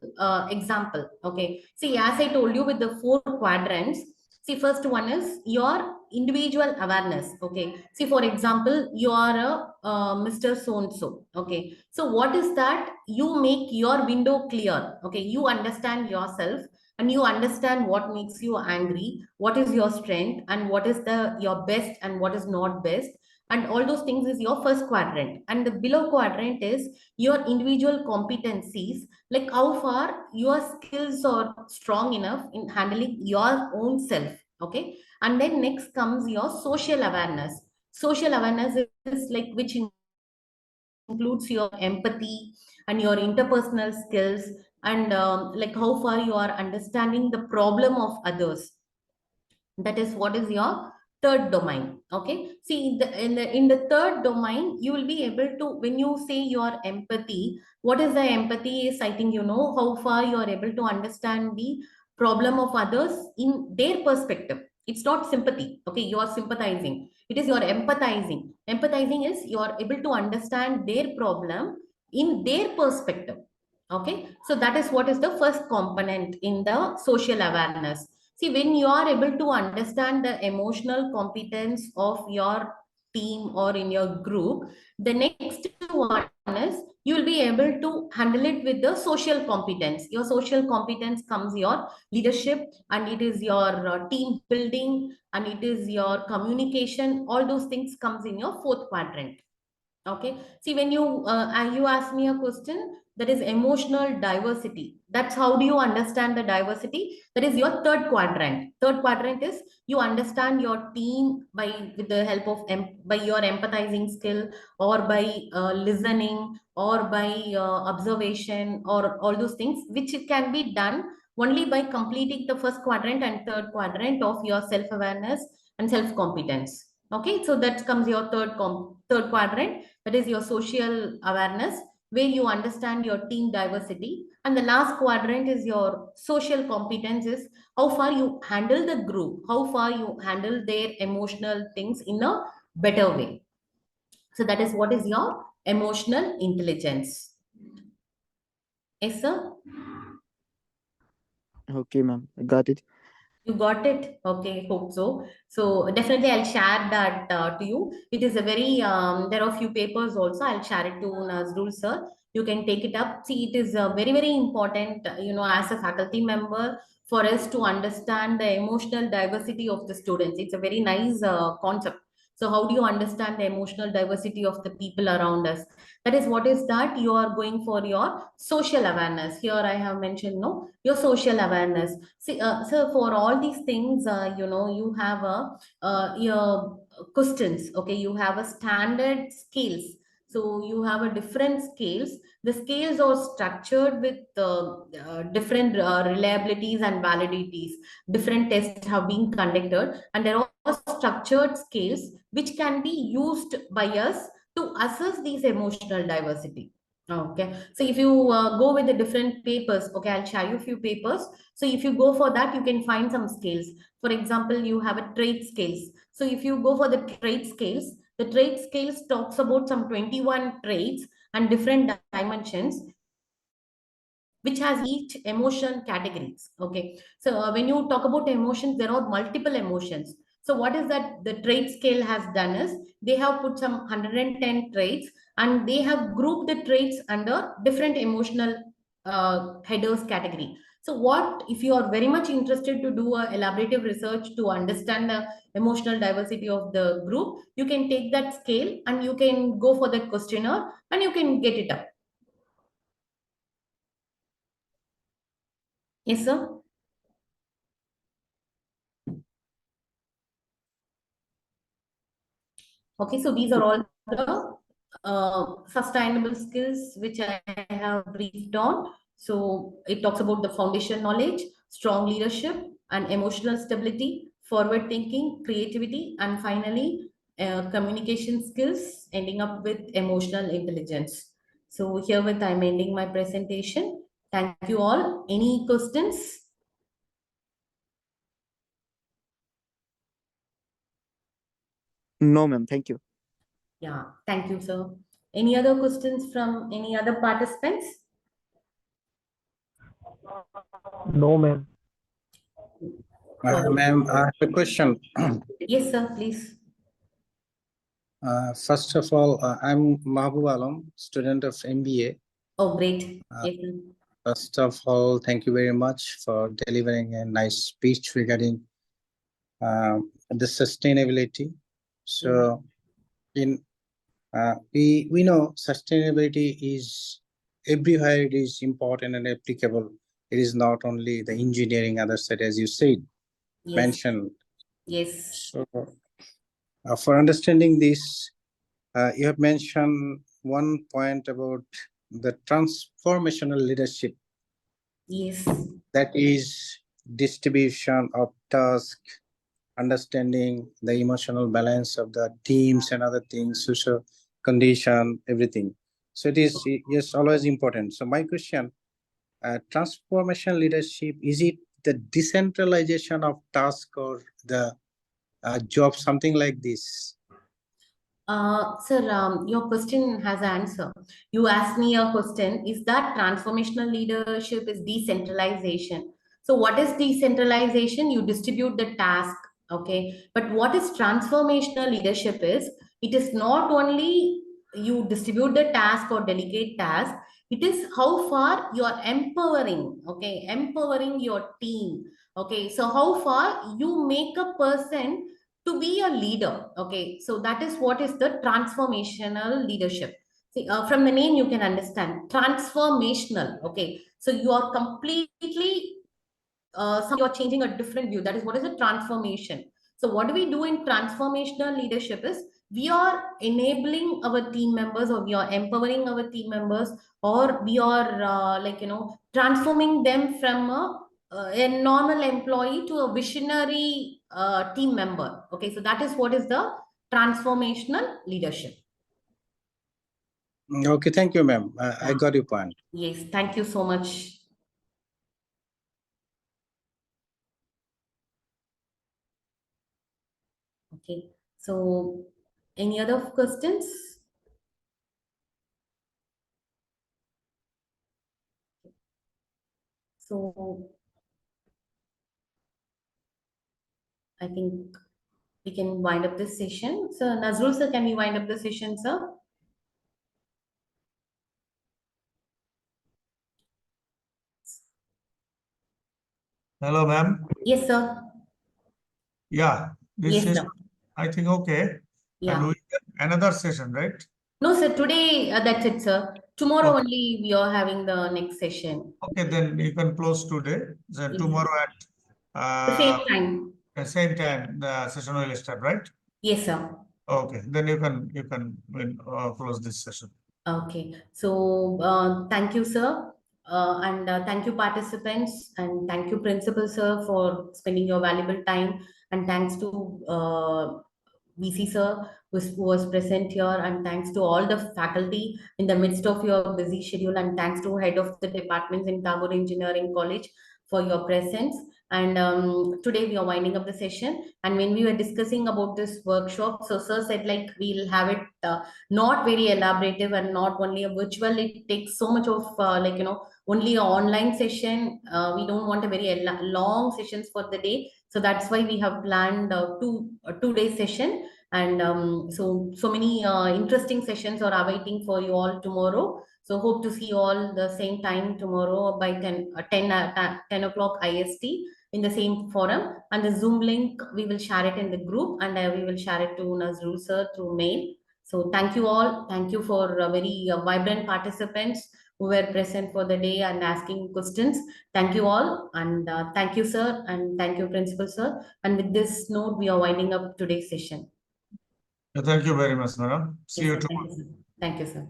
example. Okay, see, as I told you, with the four quadrants, see, first one is your individual awareness. Okay, see, for example, you are a Mr. So and so. Okay, so what is that? You make your window clear. Okay, you understand yourself and you understand what makes you angry, what is your strength, and what is the your best and what is not best, and all those things is your first quadrant. And the below quadrant is your individual competencies, like how far your skills are strong enough in handling your own self. Okay, and then next comes your social awareness. Social awareness is like which includes your empathy and your interpersonal skills, and like how far you are understanding the problem of others. That is what is your third domain. Okay, see, in the third domain, you will be able to, when you say your empathy, what is the empathy is, I think you know how far you are able to understand the problem of others in their perspective. It's not sympathy. Okay, you are sympathizing, it is your empathizing. Empathizing is you are able to understand their problem in their perspective. Okay, so that is what is the first component in the social awareness. See, when you are able to understand the emotional competence of your team or in your group, the next one is you will be able to handle it with the social competence. Your social competence comes your leadership, and it is your team building, and it is your communication. All those things comes in your fourth quadrant. Okay, see, when you ask me a question, that is emotional diversity. That's how do you understand the diversity? That is your third quadrant. Third quadrant is you understand your team by with the help of by your empathizing skill, or by listening, or by observation, or all those things, which it can be done only by completing the first quadrant and third quadrant of your self-awareness and self-competence. Okay, so that comes your third quadrant, that is your social awareness, where you understand your team diversity. And the last quadrant is your social competences, how far you handle the group, how far you handle their emotional things in a better way. So that is what is your emotional intelligence. Yes, sir. Okay, ma'am. I got it. You got it? Okay, hope so. So definitely I'll share that to you. It is a very, there are a few papers also. I'll share it to Nazrul, sir. You can take it up. See, it is very, very important, as a faculty member, for us to understand the emotional diversity of the students. It's a very nice concept. So how do you understand the emotional diversity of the people around us? That is what is that you are going for your social awareness. Here I have mentioned, no, your social awareness. See, so for all these things, you have your questions. Okay, you have a standard scales. So you have a different scales. The scales are structured with different reliabilities and validities. Different tests have been conducted, and there are structured scales which can be used by us to assess these emotional diversity. Okay, so if you go with the different papers, okay, I'll share you a few papers. So if you go for that, you can find some scales. For example, you have a trait scales. So if you go for the the trait scales talks about some 21 traits and different dimensions, which has each emotion categories. Okay, so when you talk about emotions, there are multiple emotions. So what is that the trait scale has done is they have put some 110 traits, and they have grouped the traits under different emotional headers category. So what if you are very much interested to do a elaborative research to understand the emotional diversity of the group, you can take that scale and you can go for that questionnaire and you can get it up. Yes, sir. Okay, so these are all the sustainable skills which I have briefed on. So it talks about the foundation knowledge, strong leadership, and emotional stability, forward thinking, creativity, and finally communication skills, ending up with emotional intelligence. So herewith I'm ending my presentation. Thank you all. Any questions? No, ma'am. Thank you. Yeah, thank you, sir. Any other questions from any other participants? No, ma'am. So, Ma'am, I have a question. yes, sir, please. First of all, I'm Mahbub Alam, student of MBA. Oh, great. Uh, Yes, sir. First of all, thank you very much for delivering a nice speech regarding the sustainability. So, in we know sustainability is everywhere. It is important and applicable. It is not only the engineering other side, as you said, Yes, mentioned. yes, So, for understanding this, you have mentioned one point about the transformational leadership, yes, that is distribution of task, understanding the emotional balance of the teams and other things, social condition, everything. So it is, yes, always important. So my question, transformation leadership, is it the decentralization of task or the job, something like this? Sir, your question has an answer. You asked me a question, is that transformational leadership is decentralization? So what is decentralization? You distribute the task, okay? But what is transformational leadership is, it is not only you distribute the task or delegate task. It is how far you are empowering, okay, empowering your team. Okay, so how far you make a person to be a leader. Okay, so that is what is the transformational leadership. See, from the name you can understand transformational. Okay, so you are completely you're changing a different view. That is what is a transformation. So what do we do in transformational leadership is we are enabling our team members, or we are empowering our team members, or we are transforming them from a normal employee to a visionary team member. Okay, so that is what is the transformational leadership. Okay, thank you, ma'am. I got your point. Yes, thank you so much. Okay, so any other questions? So I think we can wind up this session. So Nazrul sir, can we wind up the session, sir? Hello, ma'am. Yes, sir. Yeah, this Yes, is, sir. I think, okay. And Yeah. we get another session, right? No, sir. Today, that's it, sir. Tomorrow Okay. only we are having the next session. Okay, then you can close today. So Yes. tomorrow The at same time. the same time the session will start, right? Yes, sir. Okay, then you can close this session. Okay. So thank you, sir. And thank you, participants, and thank you, principal, sir, for spending your valuable time. And thanks to VC sir who was present here, and thanks to all the faculty in the midst of your busy schedule, and thanks to head of the departments in Tagore Engineering College for your presence. And today we are winding up the session. And when we were discussing about this workshop, so sir said like we'll have it not very elaborative and not only a virtual. It takes so much of only a online session. We don't want a very long sessions for the day, so that's why we have planned two-day session. And so many interesting sessions are awaiting for you all tomorrow. So hope to see you all the same time tomorrow by 10 o'clock IST in the same forum. And the Zoom link we will share it in the group, and we will share it to Nazrul sir through mail. So thank you all. Thank you for very vibrant participants who were present for the day and asking questions. Thank you all, and thank you, sir, and thank you, principal, sir. And with this note, we are winding up today's session. Thank you very much, madam. See Yes, you sir. tomorrow. Thank you, sir. Thank you, sir.